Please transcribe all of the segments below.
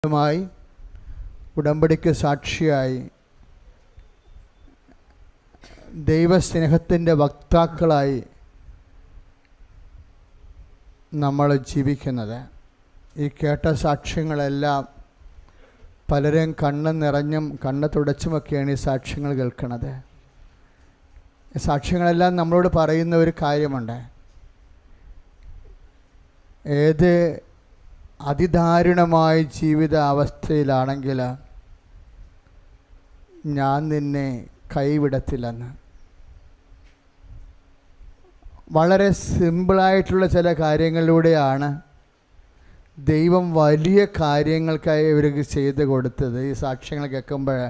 മായി ഉടമ്പടിക്ക് സാക്ഷിയായി ദൈവസ്നേഹത്തിൻ്റെ വക്താക്കളായി നമ്മൾ ജീവിക്കുന്നത്. ഈ കേട്ട സാക്ഷ്യങ്ങളെല്ലാം പലരും കണ്ണ് നിറഞ്ഞും കണ്ണ് തുടച്ചുമൊക്കെയാണ് ഈ സാക്ഷ്യങ്ങൾ കേൾക്കുന്നത്. ഈ സാക്ഷ്യങ്ങളെല്ലാം നമ്മളോട് പറയുന്ന ഒരു കാര്യമുണ്ട്. ഏത് അതിദാരുണമായ ജീവിത അവസ്ഥയിലാണെങ്കിൽ ഞാൻ നിന്നെ കൈവിടത്തില്ലെന്ന്. വളരെ സിമ്പിളായിട്ടുള്ള ചില കാര്യങ്ങളിലൂടെയാണ് ദൈവം വലിയ കാര്യങ്ങൾക്കായി ഇവർക്ക് ചെയ്ത് കൊടുത്തത്. ഈ സാക്ഷ്യങ്ങൾ കേൾക്കുമ്പോൾ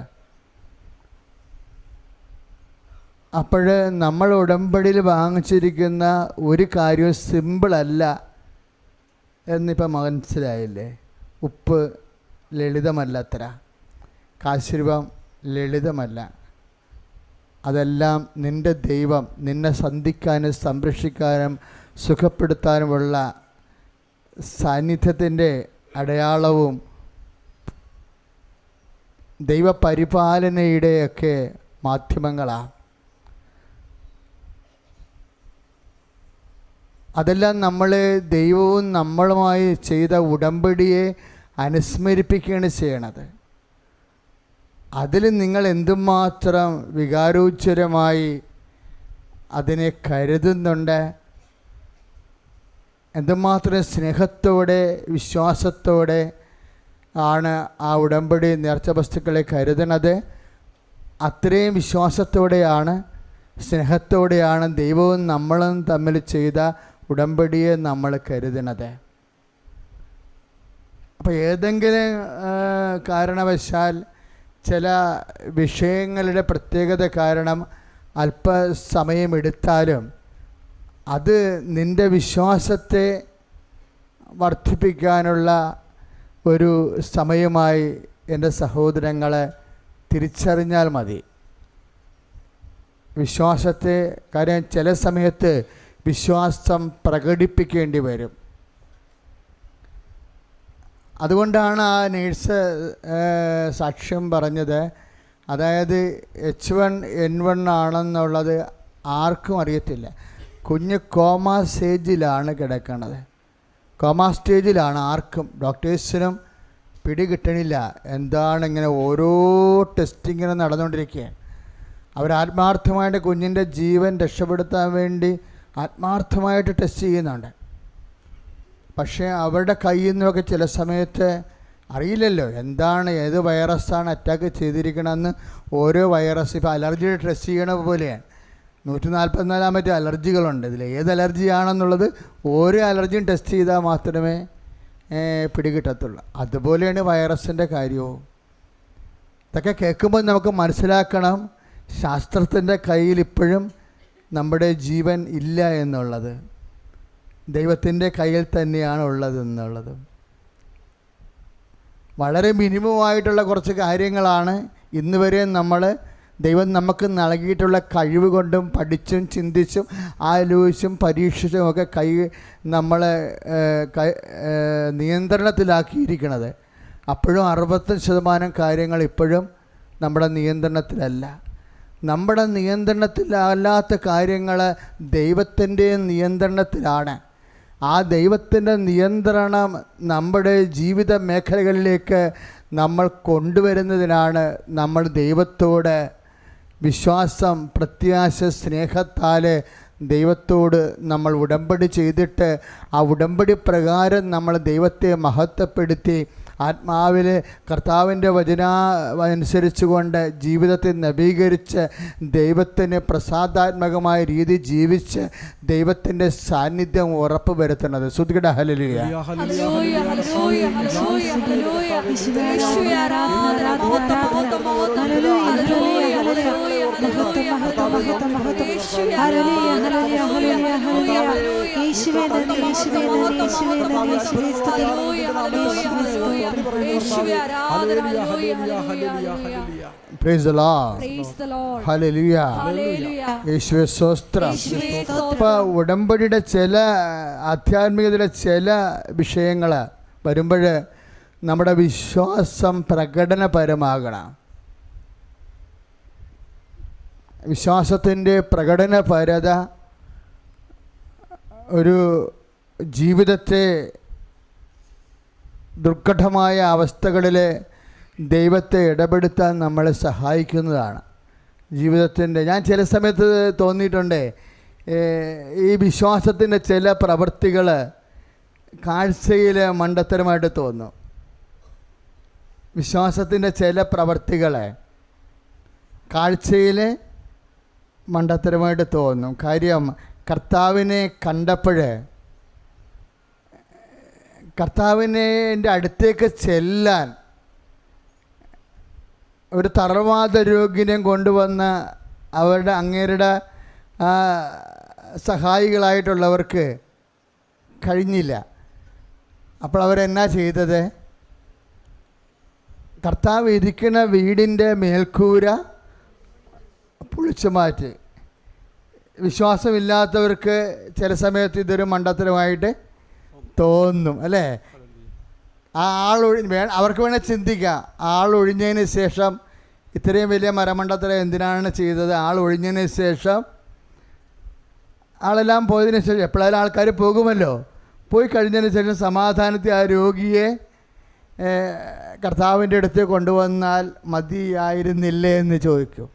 നമ്മൾ ഉടമ്പടിയിൽ വാങ്ങിച്ചിരിക്കുന്ന ഒരു കാര്യവും സിമ്പിളല്ല എന്നിപ്പോൾ മനസ്സിലായില്ലേ? ഉപ്പ് ലളിതമല്ലത്ര, കാശുരൂപം ലളിതമല്ല. അതെല്ലാം നിൻ്റെ ദൈവം നിന്നെ സന്ധിക്കാനും സംരക്ഷിക്കാനും സുഖപ്പെടുത്താനുമുള്ള സാന്നിധ്യത്തിൻ്റെ അടയാളവും ദൈവപരിപാലനയുടെയൊക്കെ മാധ്യമങ്ങളാണ്. അതെല്ലാം നമ്മൾ ദൈവവും നമ്മളുമായി ചെയ്ത ഉടമ്പടിയെ അനുസ്മരിപ്പിക്കുകയാണ് ചെയ്യണത്. അതിൽ നിങ്ങൾ എന്തുമാത്രം വികാരോജ്വരമായി അതിനെ കരുതുന്നുണ്ട്, എന്തുമാത്രം സ്നേഹത്തോടെ വിശ്വാസത്തോടെ ആണ് ആ ഉടമ്പടി നേർച്ച വസ്തുക്കളെ കരുതണത്. അത്രയും വിശ്വാസത്തോടെയാണ് സ്നേഹത്തോടെയാണ് ദൈവവും നമ്മളും തമ്മിൽ ചെയ്ത ഉടമ്പടിയെ നമ്മൾ കരുതണത്. അപ്പോൾ ഏതെങ്കിലും കാരണവശാൽ ചില വിഷയങ്ങളുടെ പ്രത്യേകത കാരണം അല്പസമയമെടുത്താലും അത് നിൻ്റെ വിശ്വാസത്തെ വർദ്ധിപ്പിക്കാനുള്ള ഒരു സമയമായി എൻ്റെ സഹോദരങ്ങളെ തിരിച്ചറിഞ്ഞാൽ മതി. വിശ്വാസത്തെ, കാര്യം ചില സമയത്ത് വിശ്വാസം പ്രകടിപ്പിക്കേണ്ടി വരും. അതുകൊണ്ടാണ് ആ നേഴ്സ് സാക്ഷ്യം പറഞ്ഞത്. അതായത് H1N1 ആണെന്നുള്ളത് ആർക്കും അറിയത്തില്ല. കുഞ്ഞ് കോമാ സ്റ്റേജിലാണ് കിടക്കുന്നത്. കോമാ സ്റ്റേജിലാണ്. ആർക്കും, ഡോക്ടേഴ്സിനും പിടികിട്ടണില്ല എന്താണ്. ഇങ്ങനെ ഓരോ ടെസ്റ്റിങ്ങനെ നടന്നുകൊണ്ടിരിക്കുകയാണ്. അവരാത്മാർത്ഥമായിട്ട് കുഞ്ഞിൻ്റെ ജീവൻ രക്ഷപ്പെടുത്താൻ വേണ്ടി ആത്മാർത്ഥമായിട്ട് ടെസ്റ്റ് ചെയ്യുന്നുണ്ട്. പക്ഷേ അവരുടെ കയ്യിൽ നിന്നൊക്കെ ചില സമയത്ത് അറിയില്ലല്ലോ എന്താണ്, ഏത് വൈറസാണ് അറ്റാക്ക് ചെയ്തിരിക്കണമെന്ന്. ഓരോ വൈറസ്, ഇപ്പോൾ അലർജിയുടെ ടെസ്റ്റ് ചെയ്യണ പോലെയാണ്. 144 അലർജികളുണ്ട്. ഇതിൽ ഏത് അലർജിയാണെന്നുള്ളത് ഓരോ അലർജിയും ടെസ്റ്റ് ചെയ്താൽ മാത്രമേ പിടികിട്ടത്തുള്ളൂ. അതുപോലെയാണ് വൈറസിൻ്റെ കാര്യവും. ഇതൊക്കെ കേൾക്കുമ്പോൾ നമുക്ക് മനസ്സിലാക്കണം, ശാസ്ത്രത്തിൻ്റെ കയ്യിൽ ഇപ്പോഴും നമ്മുടെ ജീവൻ ഇല്ല എന്നുള്ളത്, ദൈവത്തിൻ്റെ കയ്യിൽ തന്നെയാണ് ഉള്ളതെന്നുള്ളത്. വളരെ മിനിമമായിട്ടുള്ള കുറച്ച് കാര്യങ്ങളാണ് ഇന്ന് വരെ ദൈവം നമുക്ക് നൽകിയിട്ടുള്ള കഴിവ് കൊണ്ടും പഠിച്ചും ചിന്തിച്ചും ആലോചിച്ചും പരീക്ഷിച്ചും ഒക്കെ നമ്മളെ നിയന്ത്രണത്തിലാക്കിയിരിക്കണത്. അപ്പോഴും 65% കാര്യങ്ങൾ ഇപ്പോഴും നമ്മുടെ നിയന്ത്രണത്തിലല്ല. നമ്മുടെ നിയന്ത്രണത്തിലല്ലാത്ത കാര്യങ്ങൾ ദൈവത്തിൻ്റെ നിയന്ത്രണത്തിലാണ്. ആ ദൈവത്തിൻ്റെ നിയന്ത്രണം നമ്മുടെ ജീവിത മേഖലകളിലേക്ക് നമ്മൾ കൊണ്ടുവരുന്നതിനാണ് നമ്മൾ ദൈവത്തോട് വിശ്വാസം, പ്രത്യാശ, സ്നേഹത്താൽ ദൈവത്തോട് നമ്മൾ ഉടമ്പടി ചെയ്തിട്ട് ആ ഉടമ്പടി പ്രകാരം നമ്മൾ ദൈവത്തെ മഹത്വപ്പെടുത്തി ആത്മാവിൽ കർത്താവിൻ്റെ വചനാനുസരിച്ചുകൊണ്ട് ജീവിതത്തെ നവീകരിച്ച് ദൈവത്തിന് പ്രസാദാത്മകമായ രീതി ജീവിച്ച് ദൈവത്തിൻ്റെ സാന്നിധ്യം ഉറപ്പ് വരുത്തുന്നത്. ശ്രുതികട hallelujah. Praise the Lord. Praise the Lord. Hallelujah. Hallelujah. യേശുവേ സ്തോത്രം. അപ്പോൾ ഉടമ്പടിയുടെ ചില ആധ്യാത്മികതയിലെ ചില വിഷയങ്ങൾ വരുമ്പോൾ നമ്മുടെ വിശ്വാസം പ്രകടനപരമാകണം. വിശ്വാസത്തിൻ്റെ പ്രകടനപരത ഒരു ജീവിതത്തെ ദുർഘടമായ അവസ്ഥകളിൽ ദൈവത്തെ ഇടപെടുത്താൻ നമ്മളെ സഹായിക്കുന്നതാണ്. ജീവിതത്തിൻ്റെ ഞാൻ ചില സമയത്ത് തോന്നിയിട്ടുണ്ട്, ഈ വിശ്വാസത്തിൻ്റെ ചില പ്രവൃത്തികൾ കാഴ്ചയിൽ മണ്ടത്തരമായിട്ട് തോന്നും. വിശ്വാസത്തിൻ്റെ ചില പ്രവൃത്തികൾ കാഴ്ചയിൽ മണ്ടത്തരമായിട്ട് തോന്നും. കാര്യം കർത്താവിനെ കണ്ടപ്പോൾ കർത്താവിൻ്റെ അടുത്തേക്ക് ചെല്ലാൻ ഒരു തളർവാദ രോഗിനെ കൊണ്ടുവന്ന് അങ്ങേരുടെ സഹായികളായിട്ടുള്ളവർക്ക് കഴിഞ്ഞില്ല. അപ്പോൾ അവരെന്നാ ചെയ്തത്? കർത്താവ് ഇരിക്കുന്ന വീടിൻ്റെ മേൽക്കൂര പൊളിച്ചു മാറ്റി. വിശ്വാസമില്ലാത്തവർക്ക് ചില സമയത്ത് ഇതൊരു മണ്ടത്തരമായിട്ട് തോന്നും, അല്ലേ? ആ അവർക്ക് വേണേൽ ചിന്തിക്കാം, ആളൊഴിഞ്ഞതിന് ശേഷം ഇത്രയും വലിയ മരമണ്ടത്തരം എന്തിനാണ് ചെയ്തത്? ആളൊഴിഞ്ഞതിന് ശേഷം ആളെല്ലാം പോയതിന് ശേഷം എപ്പോഴായാലും ആൾക്കാർ പോകുമല്ലോ. പോയി കഴിഞ്ഞതിന് ശേഷം സമാധാനത്തിൽ ആ രോഗിയെ കർത്താവിൻ്റെ അടുത്ത് കൊണ്ടുവന്നാൽ മതിയായിരുന്നില്ലേ എന്ന് ചോദിക്കും.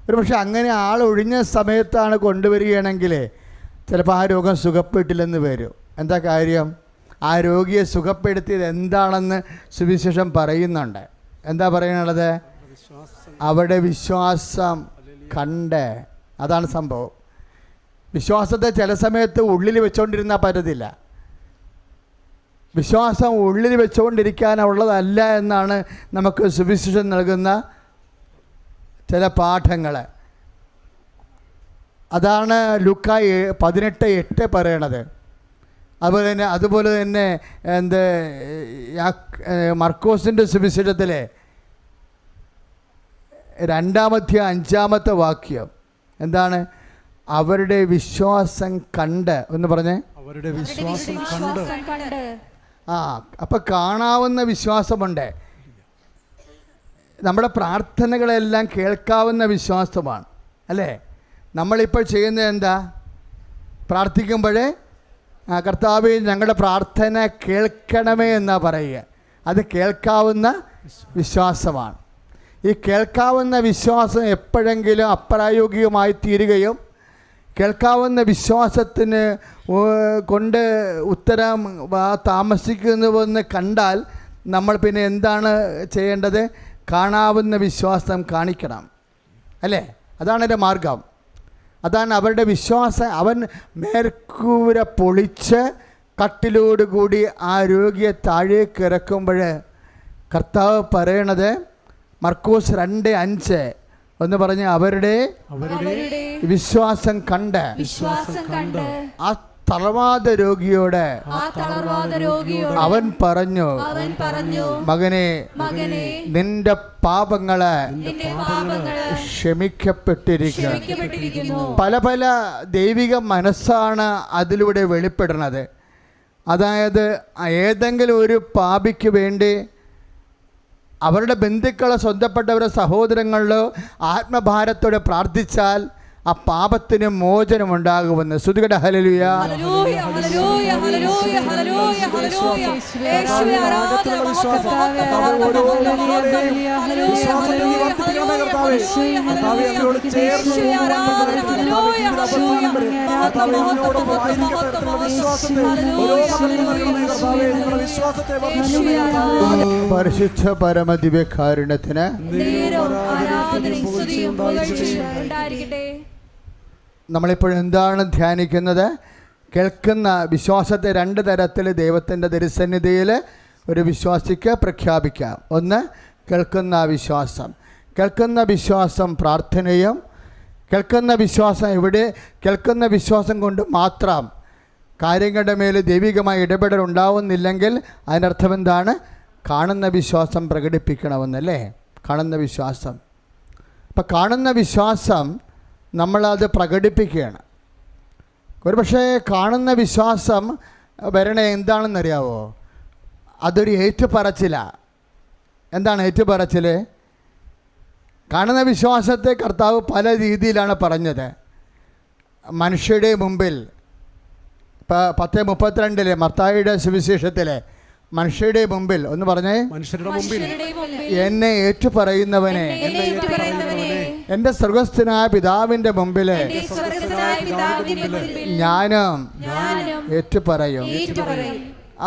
ഒരു പക്ഷേ അങ്ങനെ ആളൊഴിഞ്ഞ സമയത്താണ് കൊണ്ടുവരികയാണെങ്കിൽ ചിലപ്പോൾ ആ രോഗം സുഖപ്പെട്ടില്ലെന്ന് വരും. എന്താ കാര്യം? ആ രോഗിയെ സുഖപ്പെടുത്തിയത് എന്താണെന്ന് സുവിശേഷം പറയുന്നുണ്ട്. എന്താ പറയുന്നത്? അവിടെ വിശ്വാസം കണ്ട്. അതാണ് സംഭവം. വിശ്വാസത്തെ ചില സമയത്ത് ഉള്ളിൽ വെച്ചുകൊണ്ടിരുന്നാൽ പറ്റത്തില്ല. വിശ്വാസം ഉള്ളിൽ വെച്ചുകൊണ്ടിരിക്കാനുള്ളതല്ല എന്നാണ് നമുക്ക് സുവിശേഷം നൽകുന്ന ചില പാഠങ്ങൾ. അതാണ് ലൂക്കാ 18:8 പറയണത്. അതുപോലെ തന്നെ മർക്കോസിൻ്റെ സുവിശേഷത്തിലെ 2-5 വാക്യം എന്താണ്? അവരുടെ വിശ്വാസം കണ്ട് എന്ന് പറഞ്ഞേ. അവരുടെ വിശ്വാസം കണ്ട്. അപ്പം കാണാവുന്ന വിശ്വാസമുണ്ട്. നമ്മുടെ പ്രാർത്ഥനകളെല്ലാം കേൾക്കാവുന്ന വിശ്വാസമാണ്, അല്ലേ? നമ്മളിപ്പോൾ ചെയ്യുന്നത് എന്താ? പ്രാർത്ഥിക്കുമ്പോഴേ കർത്താവേ ഞങ്ങളുടെ പ്രാർത്ഥന കേൾക്കണമേ എന്നാ പറയുക. അത് കേൾക്കാവുന്ന വിശ്വാസമാണ്. ഈ കേൾക്കാവുന്ന വിശ്വാസം എപ്പോഴെങ്കിലും അപ്രായോഗികമായി തീരുകയും കേൾക്കാവുന്ന വിശ്വാസത്തിന് കൊണ്ട് ഉത്തരം താമസിക്കുന്നുവെന്ന് കണ്ടാൽ നമ്മൾ പിന്നെ എന്താണ് ചെയ്യേണ്ടത്? കാണാവുന്ന വിശ്വാസം കാണിക്കണം, അല്ലേ? അതാണ് എൻ്റെ മാർഗം. അതാണ് അവരുടെ വിശ്വാസം. അവൻ മേൽക്കൂര പൊളിച്ച് കട്ടിലോടുകൂടി ആ രോഗിയെ താഴേക്ക് ഇറക്കുമ്പോൾ കർത്താവ് പറയണത് മർക്കോസ് 2:5 എന്ന് പറഞ്ഞ് അവരുടെ വിശ്വാസം കണ്ട് ആ തളർവാദ രോഗിയോട് അവൻ പറഞ്ഞു, മകനെ നിന്റെ പാപങ്ങള് ക്ഷമിക്കപ്പെട്ടിരിക്കുന്നു. പല പല ദൈവിക മനസ്സാണ് അതിലൂടെ വെളിപ്പെടുന്നത്. അതായത് ഏതെങ്കിലും ഒരു പാപിക്ക് വേണ്ടി അവരുടെ ബന്ധുക്കളോ സ്വന്തപ്പെട്ടവരോ സഹോദരങ്ങളിലോ ആത്മഭാരത്തോടെ പ്രാർത്ഥിച്ചാൽ ആ പാപത്തിന് മോചനമുണ്ടാകുമെന്ന്. ശ്രുതികട ഹല്ലേലൂയ. പരിശുദ്ധ പരമദിവ്യകാരുണ്യത്തിന് നമ്മളിപ്പോൾ എന്താണ് ധ്യാനിക്കുന്നത്? കേൾക്കുന്ന വിശ്വാസത്തെ 2 തരത്തിൽ ദൈവത്തിൻ്റെ തിരുസന്നിധിയിൽ ഒരു വിശ്വാസിക്ക് പ്രഖ്യാപിക്കാം. ഒന്ന്, കേൾക്കുന്ന വിശ്വാസം. കേൾക്കുന്ന വിശ്വാസം പ്രാർത്ഥനയും, കേൾക്കുന്ന വിശ്വാസം കേൾക്കുന്ന വിശ്വാസം കൊണ്ട് മാത്രം കാര്യങ്ങളുടെ മേൽ ദൈവികമായ ഇടപെടൽ ഉണ്ടാവുന്നില്ലെങ്കിൽ അതിനർത്ഥം എന്താണ്? കാണുന്ന വിശ്വാസം പ്രകടിപ്പിക്കണമെന്നല്ലേ? കാണുന്ന വിശ്വാസം. അപ്പം കാണുന്ന വിശ്വാസം നമ്മളത് പ്രകടിപ്പിക്കുകയാണ്. ഒരുപക്ഷെ കാണുന്ന വിശ്വാസം വരണേ എന്താണെന്നറിയാവോ? അതൊരു ഏറ്റുപറച്ചിലാണ്. എന്താണ് ഏറ്റുപറച്ചിൽ? കാണുന്ന വിശ്വാസത്തെ കർത്താവ് പല രീതിയിലാണ് പറഞ്ഞത്. മനുഷ്യരുടെ മുമ്പിൽ, ഇപ്പോൾ 10:32 മത്തായിയുടെ സുവിശേഷത്തിലെ മനുഷ്യരുടെ മുമ്പിൽ ഒന്ന് പറഞ്ഞേ, മനുഷ്യരുടെ മുമ്പിൽ എന്നെ ഏറ്റുപറയുന്നവനെ എൻ്റെ സ്വർഗ്ഗസ്ഥനായ പിതാവിൻ്റെ മുമ്പിൽ ഞാനും ഏറ്റുപറയും.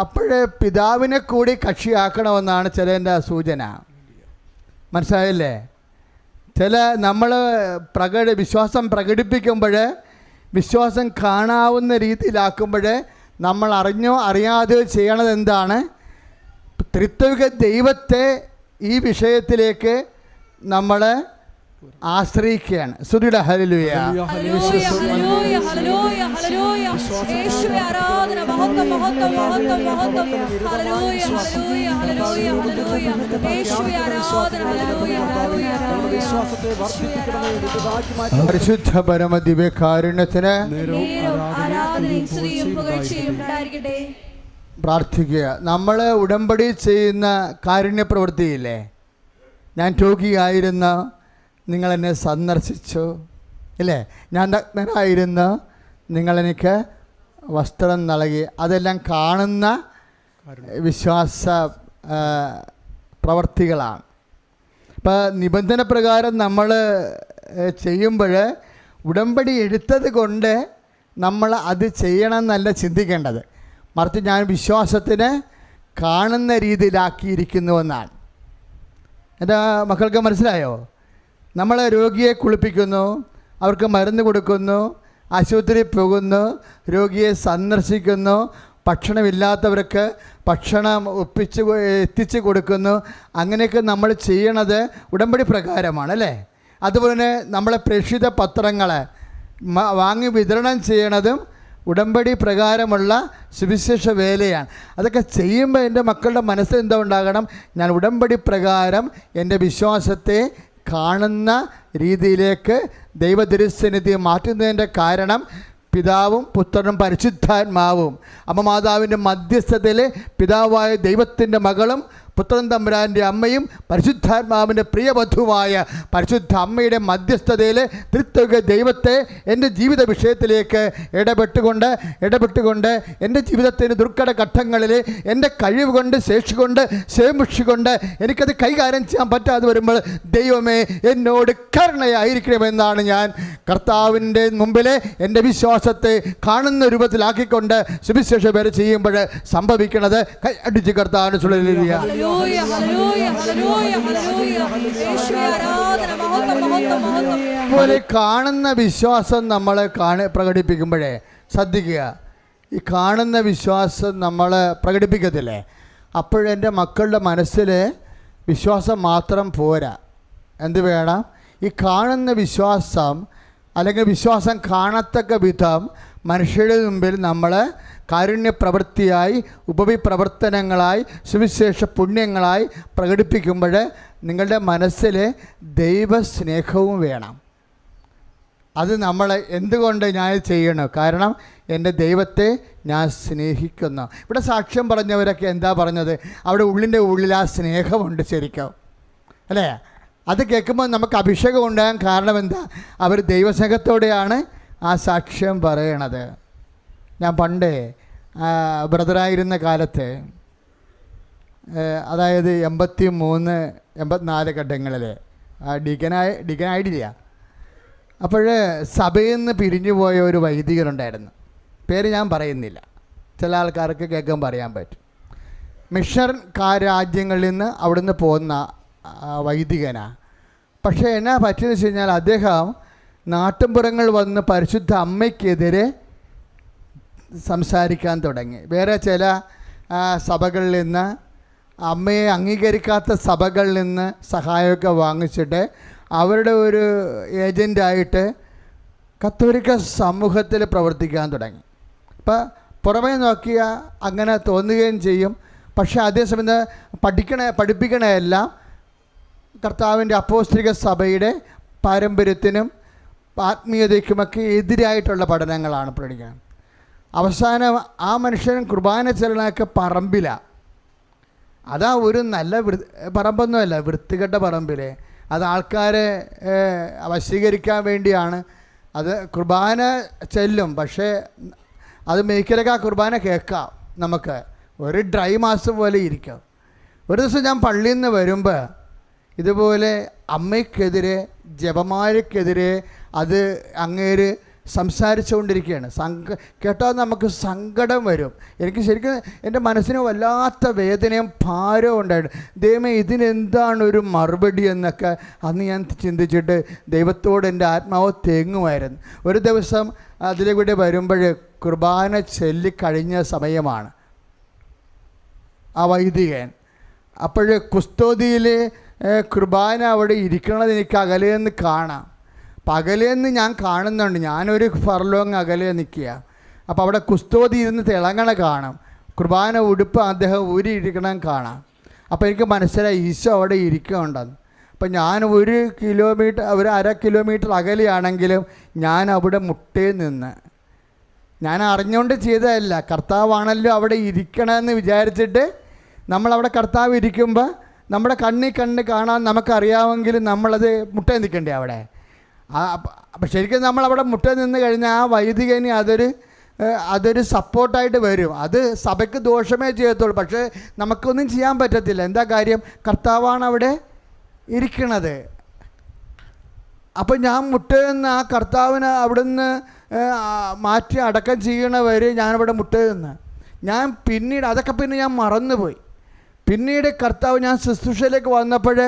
അപ്പോഴേ പിതാവിനെ കൂടി കക്ഷിയാക്കണമെന്നാണ് ചിലതിൻ്റെ സൂചന. മനസ്സിലായില്ലേ? ചില നമ്മൾ വിശ്വാസം പ്രകടിപ്പിക്കുമ്പോൾ, വിശ്വാസം കാണാവുന്ന രീതിയിലാക്കുമ്പോൾ നമ്മൾ അറിഞ്ഞോ അറിയാതെയോ ചെയ്യണത് എന്താണ്? ത്രിത്വിക ദൈവത്തെ ഈ വിഷയത്തിലേക്ക് നമ്മൾ ആശ്രയിക്കുകയാണ്. സ്തുതിയുടെ ഹല്ലേലൂയ. പരിശുദ്ധ പരമ ദിവ്യകാരുണ്യത്തിന് പ്രാർത്ഥിക്കുക. നമ്മൾ ഉടമ്പടി ചെയ്യുന്ന കാരുണ്യ പ്രവൃത്തിയില്ലേ, ഞാൻ രോഗിയായിരുന്ന നിങ്ങളെന്നെ സന്ദർശിച്ചു, ഇല്ലേ? ഞാൻ നഗ്നനായിരുന്ന നിങ്ങളെനിക്ക് വസ്ത്രം നൽകി. അതെല്ലാം കാണുന്ന വിശ്വാസ പ്രവർത്തികളാണ്. ഇപ്പോൾ നിബന്ധന പ്രകാരം നമ്മൾ ചെയ്യുമ്പോൾ ഉടമ്പടി എടുത്തത് കൊണ്ട് നമ്മൾ അത് ചെയ്യണമെന്നല്ല ചിന്തിക്കേണ്ടത്, മറിച്ച് ഞാൻ വിശ്വാസത്തിന് കാണുന്ന രീതിയിലാക്കിയിരിക്കുന്നുവെന്നാണ്. എൻ്റെ മക്കൾക്ക് മനസ്സിലായോ? നമ്മൾ രോഗിയെ കുളിപ്പിക്കുന്നു, അവർക്ക് മരുന്ന് കൊടുക്കുന്നു, ആശുപത്രിയിൽ പോകുന്നു, രോഗിയെ സന്ദർശിക്കുന്നു, ഭക്ഷണമില്ലാത്തവർക്ക് ഭക്ഷണം എത്തിച്ച് കൊടുക്കുന്നു. അങ്ങനെയൊക്കെ നമ്മൾ ചെയ്യണത് ഉടമ്പടി പ്രകാരമാണ്, അല്ലേ? അതുപോലെ നമ്മളെ പ്രേക്ഷിത പത്രങ്ങൾ വാങ്ങി വിതരണം ചെയ്യണതും ഉടമ്പടി പ്രകാരമുള്ള സുവിശേഷ വേലയാണ്. അതൊക്കെ ചെയ്യുമ്പോൾ എൻ്റെ മക്കളുടെ മനസ്സിൽ എന്താ ഉണ്ടാകണം? ഞാൻ ഉടമ്പടി പ്രകാരം എൻ്റെ വിശ്വാസത്തെ കാണുന്ന രീതിയിലേക്ക് ദൈവതിരുസന്നിധി മാറ്റുന്നതിൻ്റെ കാരണം പിതാവും പുത്രനും പരിശുദ്ധാത്മാവും, അമ്മ മാതാവിൻ്റെ മധ്യസ്ഥതയിൽ പിതാവായ ദൈവത്തിൻ്റെ മകളും പുത്രൻ തമ്പുരാൻ്റെ അമ്മയും പരിശുദ്ധാത്മാവിൻ്റെ പ്രിയവധുവായ പരിശുദ്ധ അമ്മയുടെ മധ്യസ്ഥതയിൽ ത്രിത്വിക ദൈവത്തെ എൻ്റെ ജീവിത വിഷയത്തിലേക്ക് ഇടപെട്ടുകൊണ്ട് എൻ്റെ ജീവിതത്തിൻ്റെ ദുർഘട ഘട്ടങ്ങളിൽ എൻ്റെ കഴിവ് കൊണ്ട്, ശേഷി കൊണ്ട്, ശേമുഷി കൊണ്ട് എനിക്കത് കൈകാര്യം ചെയ്യാൻ പറ്റാതെ വരുമ്പോൾ ദൈവമേ എന്നോട് കരുണയായിരിക്കണമെന്നാണ് ഞാൻ കർത്താവിൻ്റെ മുമ്പിൽ എൻ്റെ വിശ്വാസത്തെ കാണുന്ന രൂപത്തിലാക്കിക്കൊണ്ട് സുവിശേഷ പേര് ചെയ്യുമ്പോൾ സംഭവിക്കുന്നത്. കൈ അടിച്ച് കർത്താവിന് സുള്ളിലിരിക്കുക. പോലെ കാണുന്ന വിശ്വാസം നമ്മൾ പ്രകടിപ്പിക്കുമ്പോഴേ ശ്രദ്ധിക്കുക, ഈ കാണുന്ന വിശ്വാസം നമ്മൾ പ്രകടിപ്പിക്കത്തില്ലേ, അപ്പോഴെൻ്റെ മക്കളുടെ മനസ്സിൽ വിശ്വാസം മാത്രം പോരാ, എന്ത് വേണം? ഈ കാണുന്ന വിശ്വാസം അല്ലെങ്കിൽ വിശ്വാസം കാണത്തക്ക വിധം മനുഷ്യരുടെ മുമ്പിൽ നമ്മൾ കാരുണ്യ പ്രവൃത്തിയായി, ഉപവിപ്രവർത്തനങ്ങളായി, സുവിശേഷ പുണ്യങ്ങളായി പ്രകടിപ്പിക്കുമ്പോൾ നിങ്ങളുടെ മനസ്സിൽ ദൈവസ്നേഹവും വേണം. അത് നമ്മൾ എന്തുകൊണ്ട് ഞാൻ ചെയ്യണം? കാരണം എൻ്റെ ദൈവത്തെ ഞാൻ സ്നേഹിക്കുന്നു. ഇവിടെ സാക്ഷ്യം പറഞ്ഞവരൊക്കെ എന്താ പറഞ്ഞത്? അവിടെ ഉള്ളിൽ ആ സ്നേഹമുണ്ട് ശരിക്കും, അല്ലേ? അത് കേൾക്കുമ്പോൾ നമുക്ക് അഭിഷേകം ഉണ്ടാകാൻ കാരണം എന്താ? അവർ ദൈവസ്നേഹത്തോടെയാണ് ആ സാക്ഷ്യം പറയണത്. ഞാൻ പണ്ടേ ബ്രദറായിരുന്ന കാലത്ത്, അതായത് 83-84 ഘട്ടങ്ങളിൽ ഡീക്കനായിട്ടില്ല. അപ്പോൾ സഭയിൽ നിന്ന് പിരിഞ്ഞു പോയ ഒരു വൈദികരുണ്ടായിരുന്നു. പേര് ഞാൻ പറയുന്നില്ല, ചില ആൾക്കാർക്ക് കേൾക്കാൻ പറയാൻ പറ്റും. മിഷൻ രാജ്യങ്ങളിൽ നിന്ന് അവിടുന്ന് പോകുന്ന വൈദികനാണ്. പക്ഷേ എന്നാ പറ്റിയെന്ന് വെച്ച് കഴിഞ്ഞാൽ അദ്ദേഹം നാട്ടുമ്പുറങ്ങൾ വന്ന് പരിശുദ്ധ അമ്മയ്ക്കെതിരെ സംസാരിക്കാൻ തുടങ്ങി. വേറെ ചില സഭകളിൽ നിന്ന്, അമ്മയെ അംഗീകരിക്കാത്ത സഭകളിൽ നിന്ന് സഹായമൊക്കെ വാങ്ങിച്ചിട്ട് അവരുടെ ഒരു ഏജൻ്റായിട്ട് കത്തോലിക്ക സമൂഹത്തിൽ പ്രവർത്തിക്കാൻ തുടങ്ങി. അപ്പോൾ പുറമേ നോക്കിയാൽ അങ്ങനെ തോന്നുകയും ചെയ്യും. പക്ഷേ അതേസമയം പഠിപ്പിക്കണതെല്ലാം കർത്താവിൻ്റെ അപ്പോസ്തലിക സഭയുടെ പാരമ്പര്യത്തിനും ആത്മീയതയ്ക്കുമൊക്കെ എതിരായിട്ടുള്ള പഠനങ്ങളാണ് പഠിക്കുന്നത്. അവസാനം ആ മനുഷ്യൻ കുർബാന ചെല്ലണമൊക്കെ പറമ്പിലാണ്. അതാ ഒരു നല്ല പറമ്പൊന്നുമല്ല, വൃത്തികെട്ട പറമ്പിൽ. അത് ആൾക്കാരെ വശീകരിക്കാൻ വേണ്ടിയാണ്. അത് കുർബാന ചെല്ലും, പക്ഷേ അത് മേയ്ക്കലൊക്കെ ആ കുർബാന കേൾക്കാം. നമുക്ക് ഒരു ഡ്രൈ മാസം പോലെ ഇരിക്കാം. ഒരു ദിവസം ഞാൻ പള്ളിയിൽ നിന്ന് വരുമ്പോൾ ഇതുപോലെ അമ്മയ്ക്കെതിരെ, ജപമാലയ്ക്കെതിരെ അത് അങ്ങേര് സംസാരിച്ചുകൊണ്ടിരിക്കുകയാണ്. കേട്ടാൽ നമുക്ക് സങ്കടം വരും. എനിക്ക് ശരിക്കും എൻ്റെ മനസ്സിന് വല്ലാത്ത വേദനയും ഭാരവും ഉണ്ടായിട്ട്, ദൈവമേ ഇതിനെന്താണ് ഒരു മറുപടി എന്നൊക്കെ അന്ന് ഞാൻ ചിന്തിച്ചിട്ട് ദൈവത്തോട് എൻ്റെ ആത്മാവ് തേങ്ങുമായിരുന്നു. ഒരു ദിവസം അതിലൂടെ വരുമ്പോൾ കുർബാന ചൊല്ലിക്കഴിഞ്ഞ സമയമാണ്. ആ വൈദികൻ അപ്പോൾ കുസ്തോതിയിൽ കുർബാന അവിടെ ഇരിക്കണത് എനിക്ക് അകലെന്ന് കാണാം. പകലെന്ന് ഞാൻ കാണുന്നുണ്ട്, ഞാനൊരു ഫർലോങ് അകലെ നിൽക്കുക. അപ്പോൾ അവിടെ കുസ്തോതി ഇരുന്ന് തിളങ്ങണ കാണാം, കുർബാന ഉടുപ്പ് അദ്ദേഹം ഊരിയിരിക്കണം കാണാം. അപ്പോൾ എനിക്ക് മനസ്സിലായി ഈശോ അവിടെ ഇരിക്കുന്നുണ്ടെന്ന്. അപ്പം ഞാൻ 1 കിലോമീറ്റർ, ഒരു 1/2 കിലോമീറ്റർ അകലെയാണെങ്കിലും ഞാൻ അവിടെ മുട്ടേ നിന്ന്, ഞാൻ അറിഞ്ഞുകൊണ്ട് ചെയ്തതല്ല, കർത്താവാണല്ലോ അവിടെ ഇരിക്കണമെന്ന് വിചാരിച്ചിട്ട് നമ്മളവിടെ കർത്താവ് ഇരിക്കുമ്പോൾ നമ്മുടെ കണ്ണ് കാണാൻ നമുക്കറിയാമെങ്കിലും നമ്മളത് മുട്ടേ നിൽക്കണ്ടേ അവിടെ. അപ്പം ശരിക്കും നമ്മളവിടെ മുട്ട നിന്ന് കഴിഞ്ഞാൽ ആ വൈദികന് അതൊരു സപ്പോർട്ടായിട്ട് വരും. അത് സഭയ്ക്ക് ദോഷമേ ചെയ്യത്തുള്ളൂ, പക്ഷേ നമുക്കൊന്നും ചെയ്യാൻ പറ്റത്തില്ല. എന്താ കാര്യം? കർത്താവാണ് അവിടെ ഇരിക്കണത്. അപ്പം ഞാൻ മുട്ട നിന്ന് ആ കർത്താവിനെ അവിടുന്ന് മാറ്റി അടക്കം ചെയ്യണവരെ ഞാനവിടെ മുട്ട നിന്ന്, ഞാൻ പിന്നീട് അതൊക്കെ ഞാൻ മറന്നുപോയി. പിന്നീട് കർത്താവ്, ഞാൻ ശുശ്രൂഷയിലേക്ക് വന്നപ്പോൾ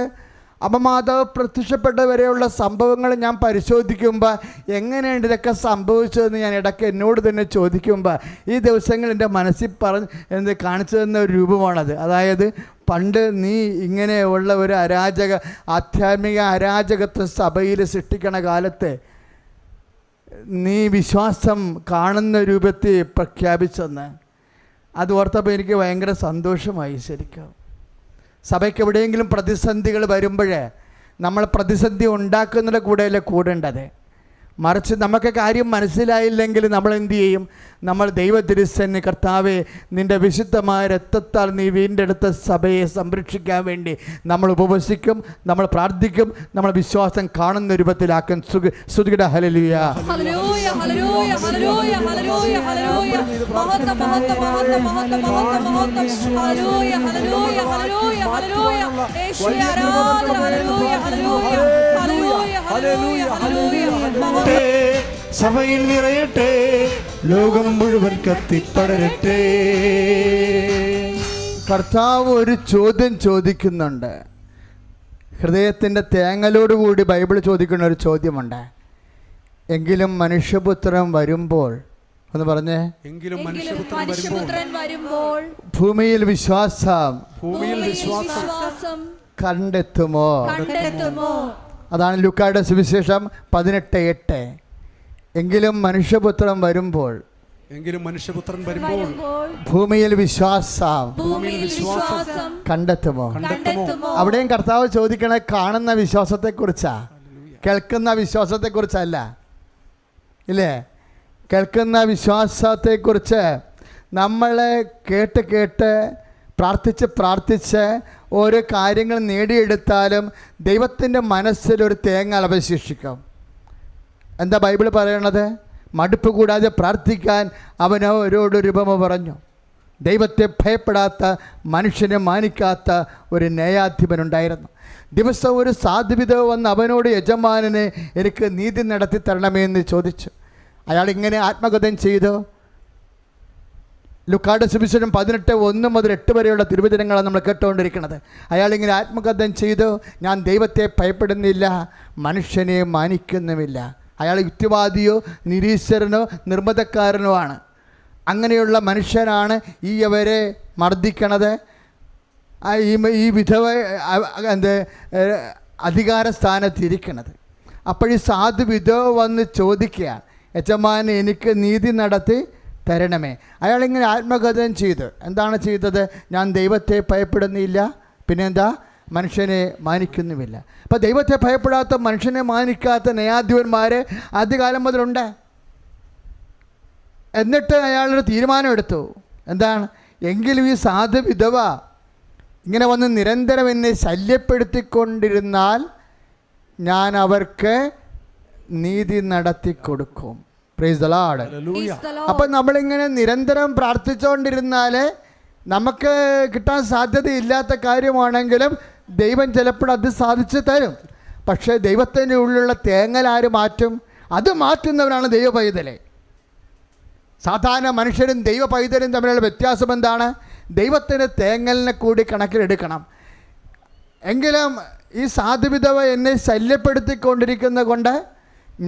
അമ്മമാതാവ് പ്രത്യക്ഷപ്പെട്ട വരെയുള്ള സംഭവങ്ങൾ ഞാൻ പരിശോധിക്കുമ്പോൾ എങ്ങനെയാണ് ഇതൊക്കെ സംഭവിച്ചതെന്ന് ഞാൻ ഇടയ്ക്ക് എന്നോട് തന്നെ ചോദിക്കുമ്പോൾ ഈ ദിവസങ്ങൾ എൻ്റെ മനസ്സിൽ കാണിച്ചു തന്ന ഒരു രൂപമാണത്. അതായത് പണ്ട് നീ ഇങ്ങനെയുള്ള ഒരു ആധ്യാത്മിക അരാജകത്വ സഭയിൽ സൃഷ്ടിക്കണ കാലത്ത് നീ വിശ്വാസം കാണുന്ന രൂപത്തിൽ പ്രഖ്യാപിച്ചെന്ന് അത് ഓർത്തപ്പോൾ എനിക്ക് ഭയങ്കര സന്തോഷമായി. ശരിക്കും സഭയ്ക്ക് എവിടെയെങ്കിലും പ്രതിസന്ധികൾ വരുമ്പോൾ നമ്മൾ പ്രതിസന്ധി ഉണ്ടാക്കുന്നതിൻ്റെ കൂടെയല്ലേ കൂടേണ്ടത്. മറിച്ച് നമുക്ക് കാര്യം മനസ്സിലായില്ലെങ്കിൽ നമ്മൾ എന്തു ചെയ്യും? നമ്മൾ ദൈവതിരുസന്നെ, കർത്താവേ നിൻ്റെ വിശുദ്ധമായ രക്തത്താൽ നീ വീണ്ടെടുത്ത സഭയെ സംരക്ഷിക്കാൻ വേണ്ടി നമ്മൾ ഉപവസിക്കും, നമ്മൾ പ്രാർത്ഥിക്കും, നമ്മൾ വിശ്വാസം കാണുന്ന രൂപത്തിലാക്കും. സ്തുതിക്കട്ടെ. ഹല്ലേലൂയ. സഭയിൽ നിറയട്ടെ, ലോകം മുഴുവൻ കത്തിപ്പടരട്ടെ. കർത്താവ് ഒരു ചോദ്യം ചോദിക്കുന്നുണ്ട്. ഹൃദയത്തിൻ്റെ തേങ്ങലോടുകൂടി ബൈബിൾ ചോദിക്കുന്ന ഒരു ചോദ്യമുണ്ട്. എങ്കിലും മനുഷ്യപുത്രൻ വരുമ്പോൾ, ഒന്ന് പറഞ്ഞേ, എങ്കിലും മനുഷ്യപുത്രൻ വരുമ്പോൾ ഭൂമിയിൽ വിശ്വാസം കണ്ടെത്തുമോ? അതാണ് ലൂക്കായുടെ സുവിശേഷം 18:8. എങ്കിലും മനുഷ്യപുത്രൻ വരുമ്പോൾ ഭൂമിയിൽ വിശ്വാസം കണ്ടെത്തുമോ? അവിടെയും കർത്താവ് ചോദിക്കണ കാണുന്ന വിശ്വാസത്തെക്കുറിച്ചാ, കേൾക്കുന്ന വിശ്വാസത്തെക്കുറിച്ചല്ല. ഇല്ലേ? കേൾക്കുന്ന വിശ്വാസത്തെക്കുറിച്ച് നമ്മളെ കേട്ട് പ്രാർത്ഥിച്ച് ഓരോ കാര്യങ്ങൾ നേടിയെടുത്താലും ദൈവത്തിൻ്റെ മനസ്സിലൊരു തേങ്ങ അവശേഷിക്കും. എന്താ ബൈബിൾ പറയണത്? മടുപ്പ് കൂടാതെ പ്രാർത്ഥിക്കാൻ അവൻ അവരോടൊരു ഉപമ പറഞ്ഞു. ദൈവത്തെ ഭയപ്പെടാത്ത, മനുഷ്യനെ മാനിക്കാത്ത ഒരു ന്യായാധിപനുണ്ടായിരുന്നു. ദിവസം ഒരു സാധുവിധവ വന്ന് അവനോട്, യജമാനനെ എനിക്ക് നീതി നടത്തി തരണമേ എന്ന് ചോദിച്ചു. അയാൾ ഇങ്ങനെ ആത്മകഥം ചെയ്തു. ലൂക്കായുടെ സുവിശേഷം 18:1 മുതൽ 8 വരെയുള്ള തിരുവചനങ്ങളാണ് നമ്മൾ കേട്ടുകൊണ്ടിരിക്കുന്നത്. അയാളിങ്ങനെ ആത്മകഥം ചെയ്തു, ഞാൻ ദൈവത്തെ ഭയപ്പെടുന്നില്ല, മനുഷ്യനെ മാനിക്കുന്നുമില്ല. അയാൾ യുക്തിവാദിയോ നിരീശ്വരനോ നിർബന്ധക്കാരനോ ആണ്. അങ്ങനെയുള്ള മനുഷ്യനാണ് അവരെ മർദ്ദിക്കണത്, ഈ വിധവ അധികാര സ്ഥാനത്തിരിക്കണത്. അപ്പോൾ ഈ സാധു വിധവ വന്ന് ചോദിക്കുകയാണ്, യജമാനൻ എനിക്ക് നീതി നടത്തി തരണമേ. അയാളിങ്ങനെ ആത്മകഥം ചെയ്തു. എന്താണ് ചെയ്തത്? ഞാൻ ദൈവത്തെ ഭയപ്പെടുന്നില്ല, പിന്നെന്താ, മനുഷ്യനെ മാനിക്കുന്നുമില്ല. അപ്പോൾ ദൈവത്തെ ഭയപ്പെടാത്ത, മനുഷ്യനെ മാനിക്കാത്ത ന്യായാധിപന്മാർ ആദ്യകാലം മുതലുണ്ട്. എന്നിട്ട് അയാളൊരു തീരുമാനം എടുത്തു. എന്താണ്? എങ്കിലും ഈ സാധു വിധവ ഇങ്ങനെ വന്ന് നിരന്തരം എന്നെ ശല്യപ്പെടുത്തിക്കൊണ്ടിരുന്നാൽ ഞാൻ അവർക്ക് നീതി നടത്തി കൊടുക്കും. Praise the Lord. അപ്പം നമ്മളിങ്ങനെ നിരന്തരം പ്രാർത്ഥിച്ചുകൊണ്ടിരുന്നാൽ നമുക്ക് കിട്ടാൻ സാധ്യതയില്ലാത്ത കാര്യമാണെങ്കിലും ദൈവം ചിലപ്പോൾ അത് സാധിച്ചു തരും. പക്ഷേ ദൈവത്തിൻ്റെ ഉള്ളിലുള്ള തേങ്ങൽ ആര് മാറ്റും? അത് മാറ്റുന്നവനാണ് ദൈവ പൈതലെ. സാധാരണ മനുഷ്യരും ദൈവ പൈതലും തമ്മിലുള്ള വ്യത്യാസം എന്താണ്? ദൈവത്തിന് തേങ്ങലിനെ കൂടി കണക്കിലെടുക്കണം. എങ്കിലും ഈ സാധുവിധവ എന്നെ ശല്യപ്പെടുത്തിക്കൊണ്ടിരിക്കുന്ന കൊണ്ട്